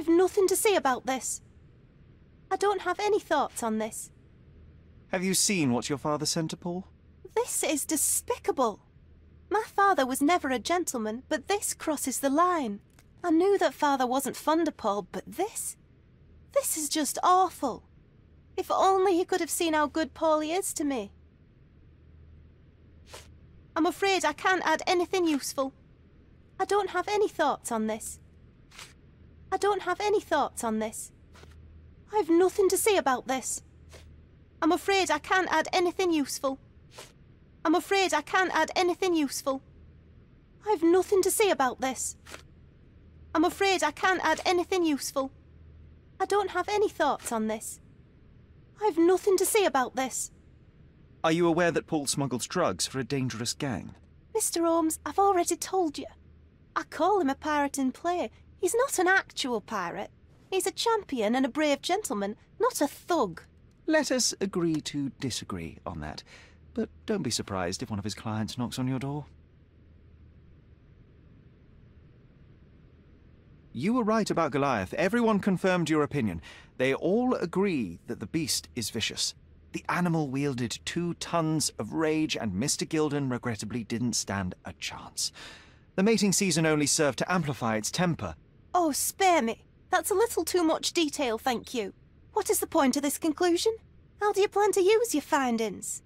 Speaker 12: I've nothing to say about this. I don't have any thoughts on this.
Speaker 2: Have you seen what your father sent to Paul?
Speaker 12: This is despicable. My father was never a gentleman, but this crosses the line. I knew that father wasn't fond of Paul, but this is just awful. If only he could have seen how good Paulie is to me. I'm afraid I can't add anything useful. I don't have any thoughts on this. I don't have any thoughts on this. I've nothing to say about this. I'm afraid I can't add anything useful. I'm afraid I can't add anything useful. I've nothing to say about this. I'm afraid I can't add anything useful. I don't have any thoughts on this. I've nothing to say about this.
Speaker 2: Are you aware that Paul smuggles drugs for a dangerous gang?
Speaker 12: Mr. Holmes, I've already told you. I call him a pirate in play. He's not an actual pirate. He's a champion and a brave gentleman, not a thug.
Speaker 2: Let us agree to disagree on that. But don't be surprised if one of his clients knocks on your door. You were right about Goliath. Everyone confirmed your opinion. They all agree that the beast is vicious. The animal wielded 2 tons of rage, and Mr. Gilden regrettably didn't stand a chance. The mating season only served to amplify its temper.
Speaker 12: Oh, spare me. That's a little too much detail, thank you. What is the point of this conclusion? How do you plan to use your findings?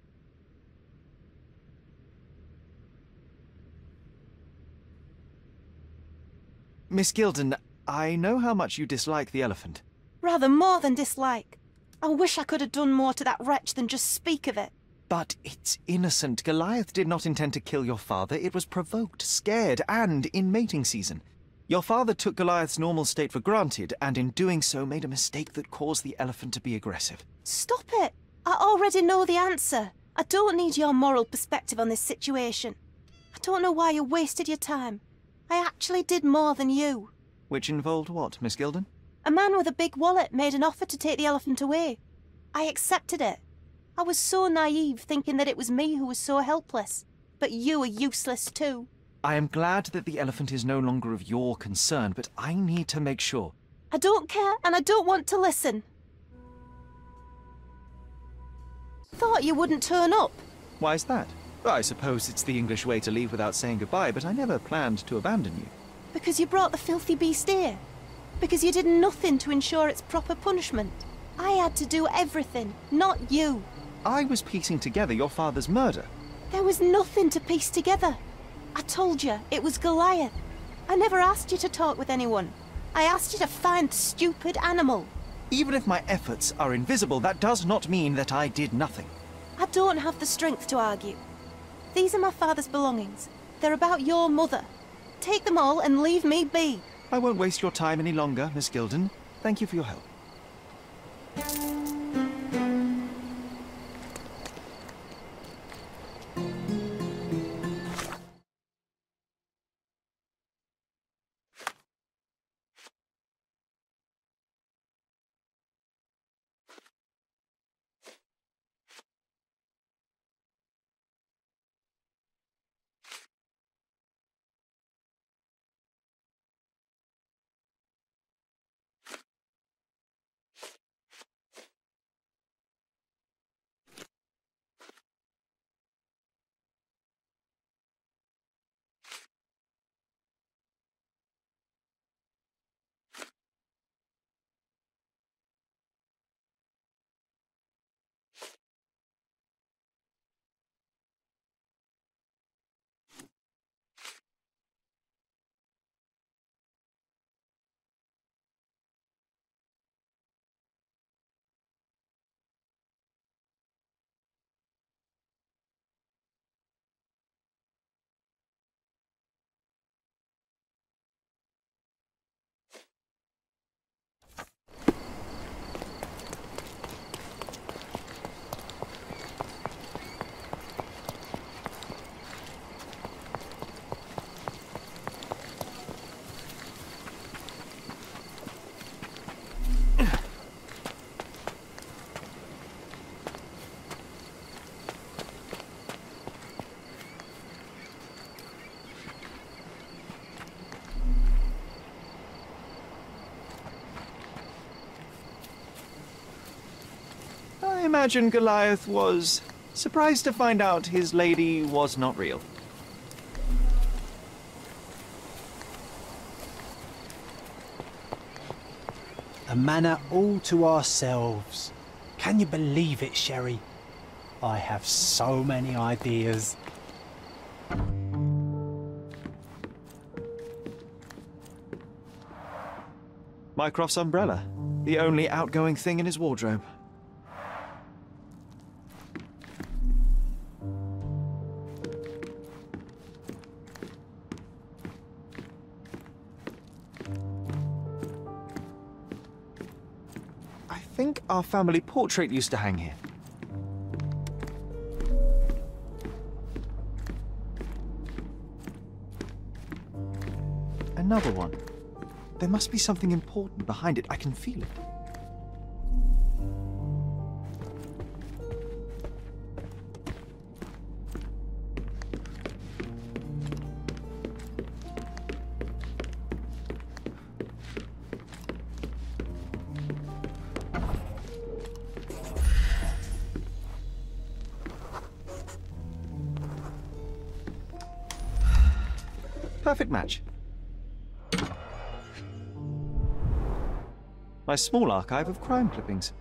Speaker 2: Miss Gilden, I know how much you dislike the elephant.
Speaker 12: Rather more than dislike. I wish I could have done more to that wretch than just speak of it.
Speaker 2: But it's innocent. Goliath did not intend to kill your father. It was provoked, scared, and in mating season. Your father took Goliath's normal state for granted, and in doing so made a mistake that caused the elephant to be aggressive.
Speaker 12: Stop it! I already know the answer. I don't need your moral perspective on this situation. I don't know why you wasted your time. I actually did more than you.
Speaker 2: Which involved what, Miss Gilden?
Speaker 12: A man with a big wallet made an offer to take the elephant away. I accepted it. I was so naive, thinking that it was me who was so helpless. But you are useless too.
Speaker 2: I am glad that the elephant is no longer of your concern, but I need to make sure.
Speaker 12: I don't care, and I don't want to listen. Thought you wouldn't turn up.
Speaker 2: Why is that? I suppose it's the English way to leave without saying goodbye, but I never planned to abandon you.
Speaker 12: Because you brought the filthy beast here. Because you did nothing to ensure its proper punishment. I had to do everything, not you.
Speaker 2: I was piecing together your father's murder.
Speaker 12: There was nothing to piece together. I told you, it was Goliath. I never asked you to talk with anyone. I asked you to find the stupid animal.
Speaker 2: Even if my efforts are invisible, that does not mean that I did nothing.
Speaker 12: I don't have the strength to argue. These are my father's belongings. They're about your mother. Take them all and leave me be.
Speaker 2: I won't waste your time any longer, Miss Gilden. Thank you for your help. imagine Goliath was surprised to find out his lady was not real.
Speaker 3: A manor all to ourselves. Can you believe it, Sherry? I have so many ideas.
Speaker 2: Mycroft's umbrella, the only outgoing thing in his wardrobe. I think our family portrait used to hang here. Another one. There must be something important behind it. I can feel it. Perfect match. My small archive of crime clippings.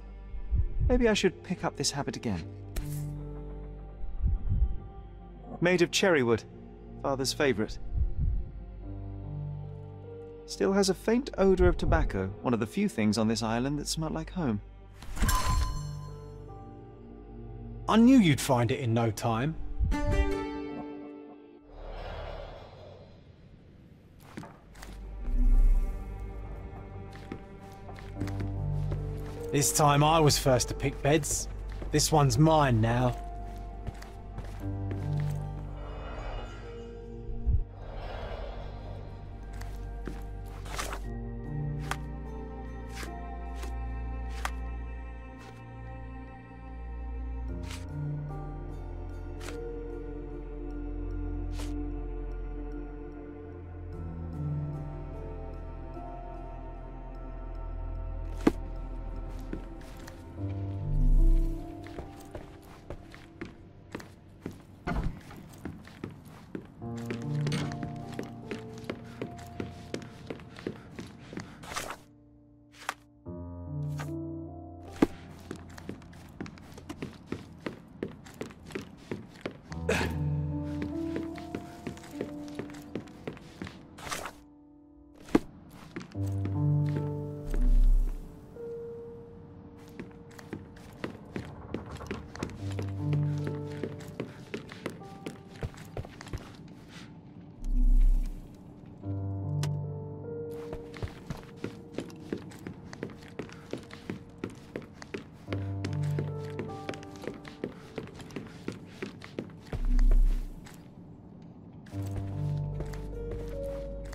Speaker 2: Maybe I should pick up this habit again. Made of cherry wood, father's favourite. Still has a faint odour of tobacco, one of the few things on this island that smell like home.
Speaker 3: I knew you'd find it in no time. This time I was first to pick beds. This one's mine now.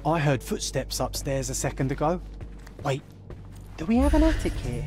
Speaker 3: I heard footsteps upstairs a second ago. Wait, do we have an attic here?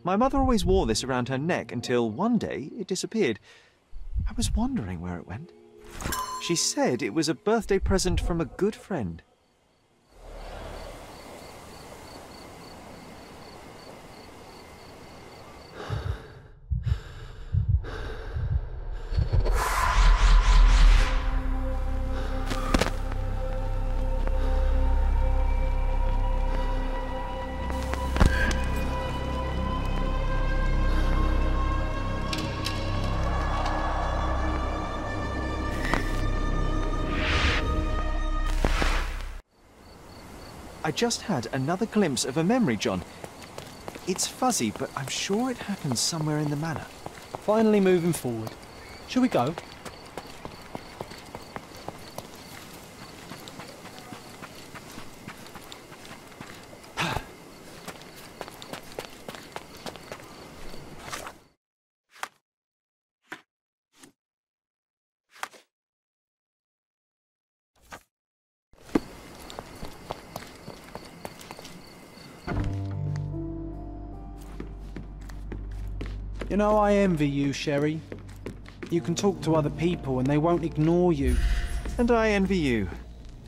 Speaker 2: My mother always wore this around her neck until one day it disappeared. I was wondering where it went. She said it was a birthday present from a good friend. I just had another glimpse of a memory, John. It's fuzzy, but I'm sure it happened somewhere in the manor.
Speaker 3: Finally moving forward. Shall we go? You know, I envy you, Sherry. You can talk to other people and they won't ignore you.
Speaker 2: And I envy you.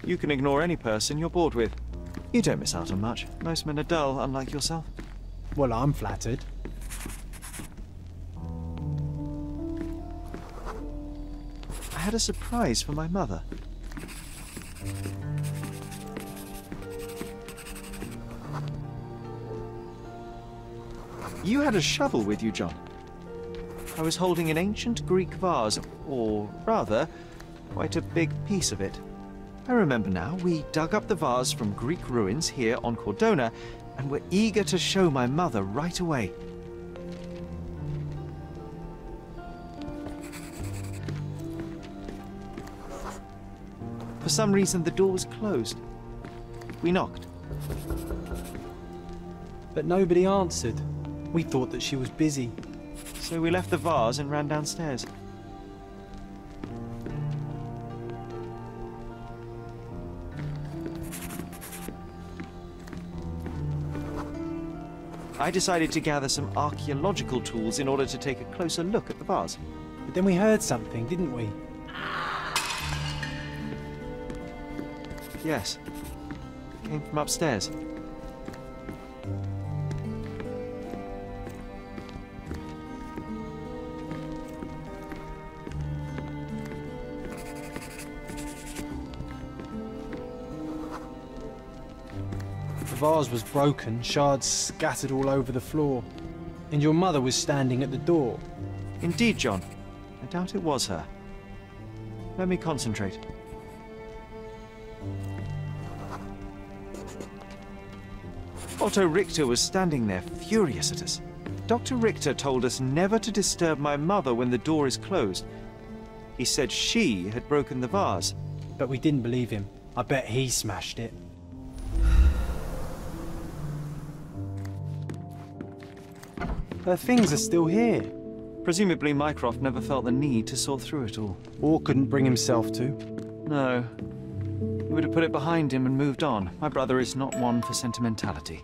Speaker 2: You can ignore any person you're bored with. You don't miss out on much. Most men are dull, unlike yourself.
Speaker 3: Well, I'm flattered.
Speaker 2: I had a surprise for my mother. You had a shovel with you, John. I was holding an ancient Greek vase, or rather, quite a big piece of it. I remember now, we dug up the vase from Greek ruins here on Cordona, and were eager to show my mother right away. For some reason, the door was closed. We knocked.
Speaker 3: But nobody answered. We thought that she was busy.
Speaker 2: So we left the vase and ran downstairs. I decided to gather some archaeological tools in order to take a closer look at the vase.
Speaker 3: But then we heard something, didn't we?
Speaker 2: Yes. It came from upstairs.
Speaker 3: The vase was broken, shards scattered all over the floor. And your mother was standing at the door.
Speaker 2: Indeed, John. I doubt it was her. Let me concentrate. Otto Richter was standing there, furious at us. Dr. Richter told us never to disturb my mother when the door is closed. He said she had broken the vase.
Speaker 3: But we didn't believe him. I bet he smashed it. Her things are still here.
Speaker 2: Presumably Mycroft never felt the need to sort through it all.
Speaker 3: Or couldn't bring himself to.
Speaker 2: No. He would have put it behind him and moved on. My brother is not one for sentimentality.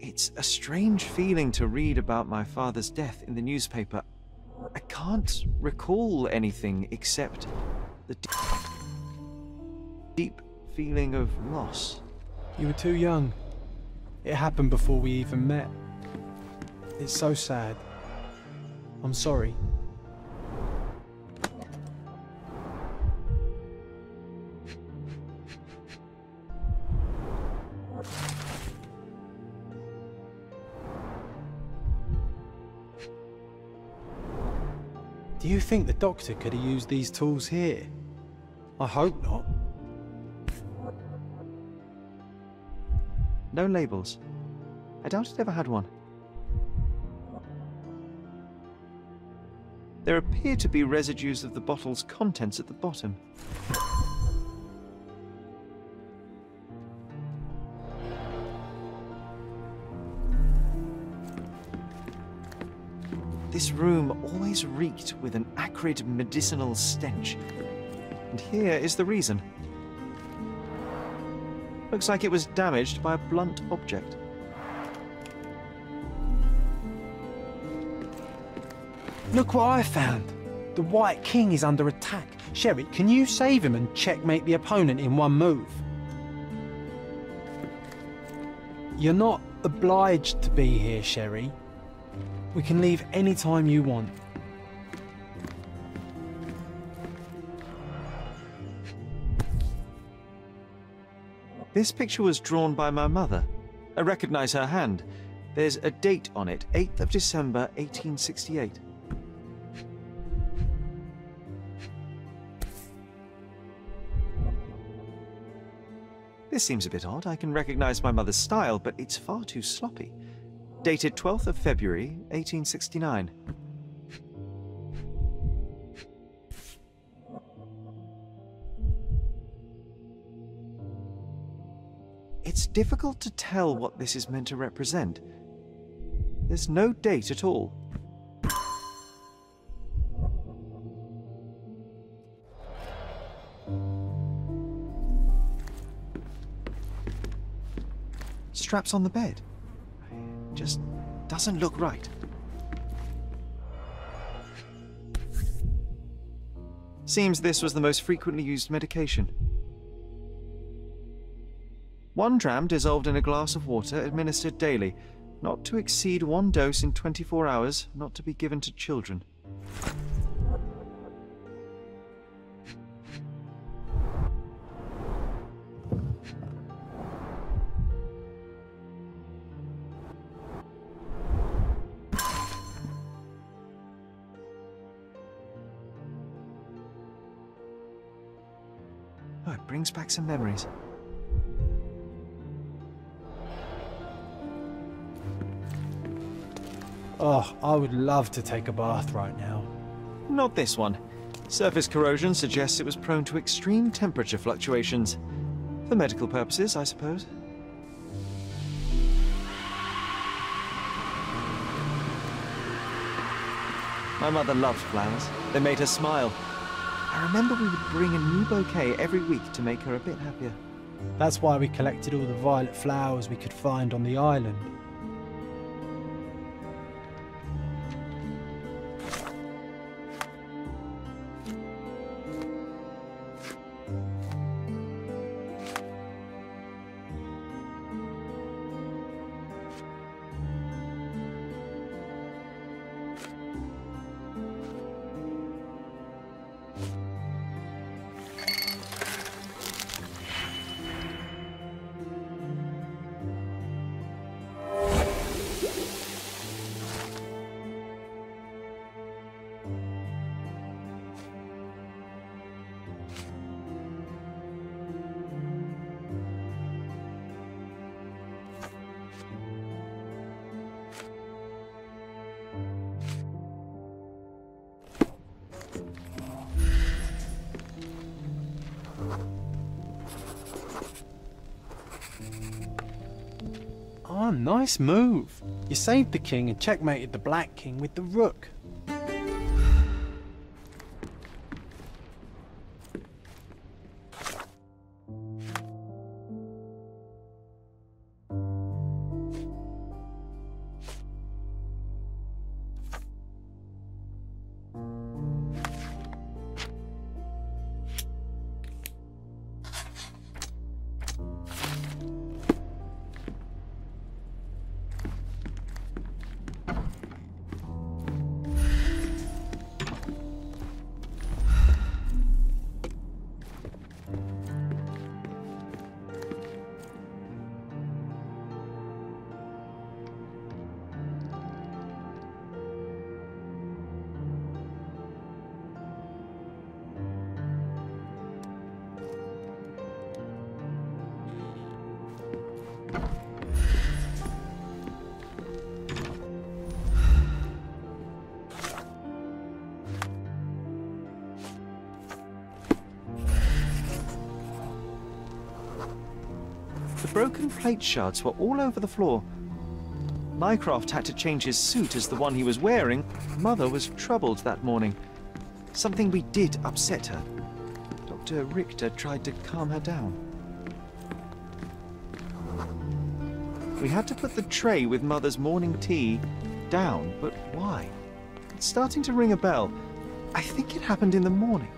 Speaker 2: It's a strange feeling to read about my father's death in the newspaper. I can't recall anything except the deep feeling of loss.
Speaker 3: You were too young. It happened before we even met. It's so sad. I'm sorry. Do you think the doctor could have used these tools here? I hope not.
Speaker 2: No labels. I doubt it ever had one. There appear to be residues of the bottle's contents at the bottom. This room always reeked with an acrid medicinal stench. And here is the reason. Looks like it was damaged by a blunt object.
Speaker 3: Look what I found! The White King is under attack. Sherry, can you save him and checkmate the opponent in one move? You're not obliged to be here, Sherry. We can leave any time you want.
Speaker 2: This picture was drawn by my mother. I recognize her hand. There's a date on it, 8th of December, 1868. This seems a bit odd. I can recognize my mother's style, but it's far too sloppy. Dated 12th of February, 1869. It's difficult to tell what this is meant to represent. There's no date at all. Straps on the bed. Just doesn't look right. Seems this was the most frequently used medication. 1 dram dissolved in a glass of water, administered daily. Not to exceed 1 dose in 24 hours, not to be given to children. Oh, it brings back some memories.
Speaker 3: Oh, I would love to take a bath right now.
Speaker 2: Not this one. Surface corrosion suggests it was prone to extreme temperature fluctuations. For medical purposes, I suppose. My mother loved flowers. They made her smile. I remember we would bring a new bouquet every week to make her a bit happier.
Speaker 3: That's why we collected all the violet flowers we could find on the island. Oh, nice move. You saved the king and checkmated the black king with the rook.
Speaker 2: The broken plate shards were all over the floor. Mycroft had to change his suit as the one he was wearing. Mother was troubled that morning. Something we did upset her. Dr. Richter tried to calm her down. We had to put the tray with Mother's morning tea down, but why? It's starting to ring a bell. I think it happened in the morning.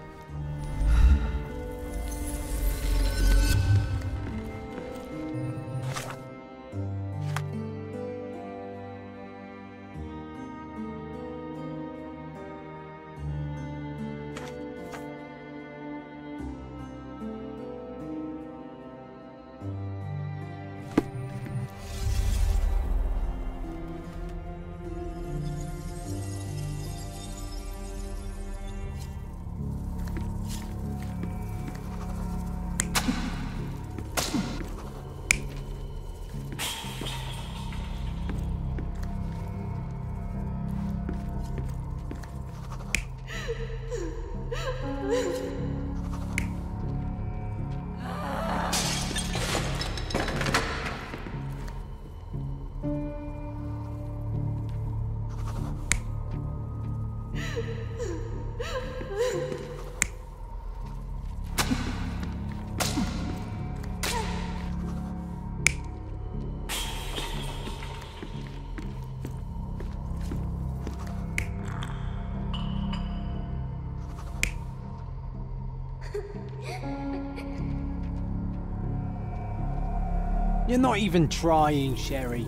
Speaker 3: You're not even trying, Sherry.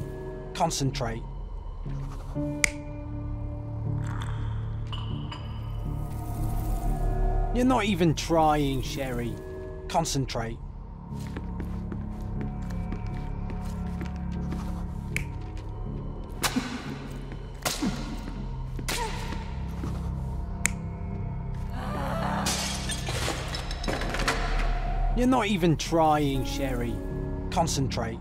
Speaker 3: Concentrate. You're not even trying, Sherry. Concentrate. You're not even trying, Sherry. Concentrate.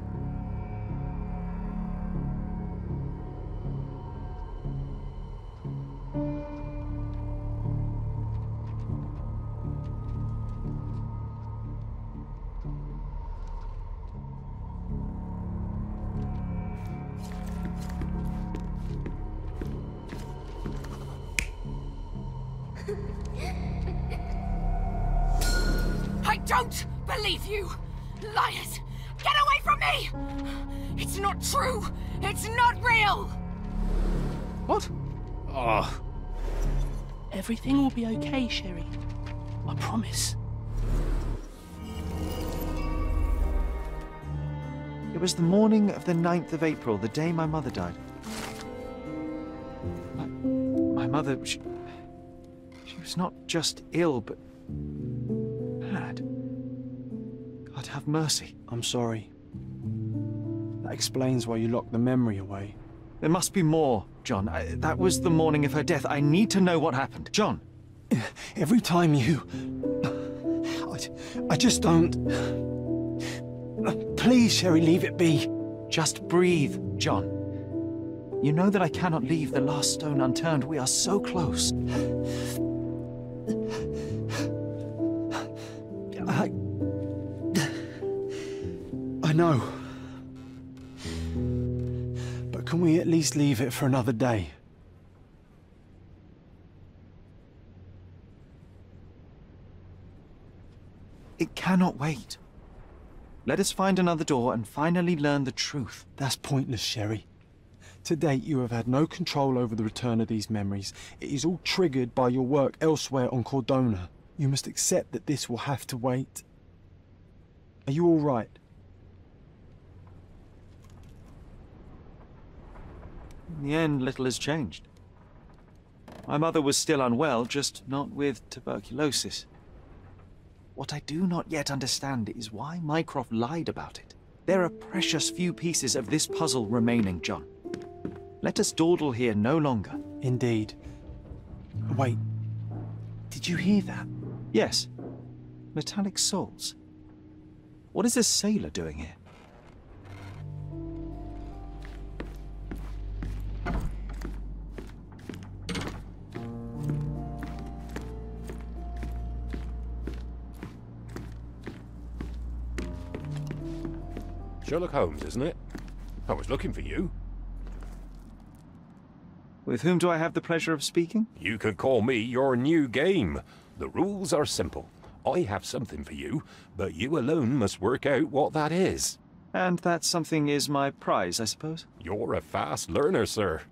Speaker 13: I don't believe you! Liars! Get away from me! It's not true! It's not real!
Speaker 3: What? Oh.
Speaker 14: Everything will be okay, Sherry. I promise.
Speaker 2: It was the morning of the 9th of April, the day my mother died. My mother, she was not just ill, but bad. God have mercy.
Speaker 3: I'm sorry. That explains why you locked the memory away.
Speaker 2: There must be more, John. That was the morning of her death. I need to know what happened. John!
Speaker 3: Every time you... I just don't... Please, Sherry, leave it be.
Speaker 2: Just breathe, John. You know that I cannot leave the last stone unturned. We are so close.
Speaker 3: I know. But can we at least leave it for another day?
Speaker 2: It cannot wait. Let us find another door and finally learn the truth.
Speaker 3: That's pointless, Sherry. To date, you have had no control over the return of these memories. It is all triggered by your work elsewhere on Cordona. You must accept that this will have to wait. Are you all right?
Speaker 2: In the end, little has changed. My mother was still unwell, just not with tuberculosis. What I do not yet understand is why Mycroft lied about it. There are precious few pieces of this puzzle remaining, John. Let us dawdle here no longer.
Speaker 3: Indeed. Wait, did you hear that?
Speaker 2: Yes. Metallic soles. What is this sailor doing here?
Speaker 15: Sherlock Holmes, isn't it? I was looking for you.
Speaker 2: With whom do I have the pleasure of speaking?
Speaker 15: You can call me your new game. The rules are simple. I have something for you, but you alone must work out what that is.
Speaker 2: And that something is my prize, I suppose?
Speaker 15: You're a fast learner, sir.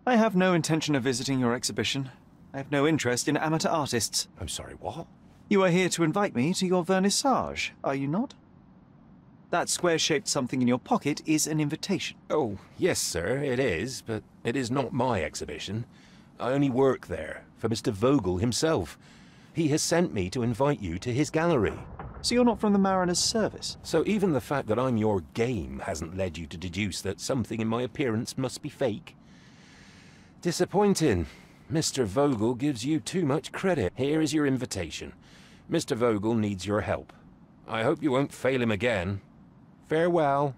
Speaker 2: I have no intention of visiting your exhibition. I have no interest in amateur artists.
Speaker 15: I'm sorry, what?
Speaker 2: You are here to invite me to your vernissage, are you not? That square-shaped something in your pocket is an invitation.
Speaker 15: Oh, yes, sir, it is, but it is not my exhibition. I only work there, for Mr. Vogel himself. He has sent me to invite you to his gallery.
Speaker 2: So you're not from the Mariner's Service?
Speaker 15: So even the fact that I'm your game hasn't led you to deduce that something in my appearance must be fake? Disappointing. Mr. Vogel gives you too much credit. Here is your invitation. Mr. Vogel needs your help. I hope you won't fail him again. Farewell.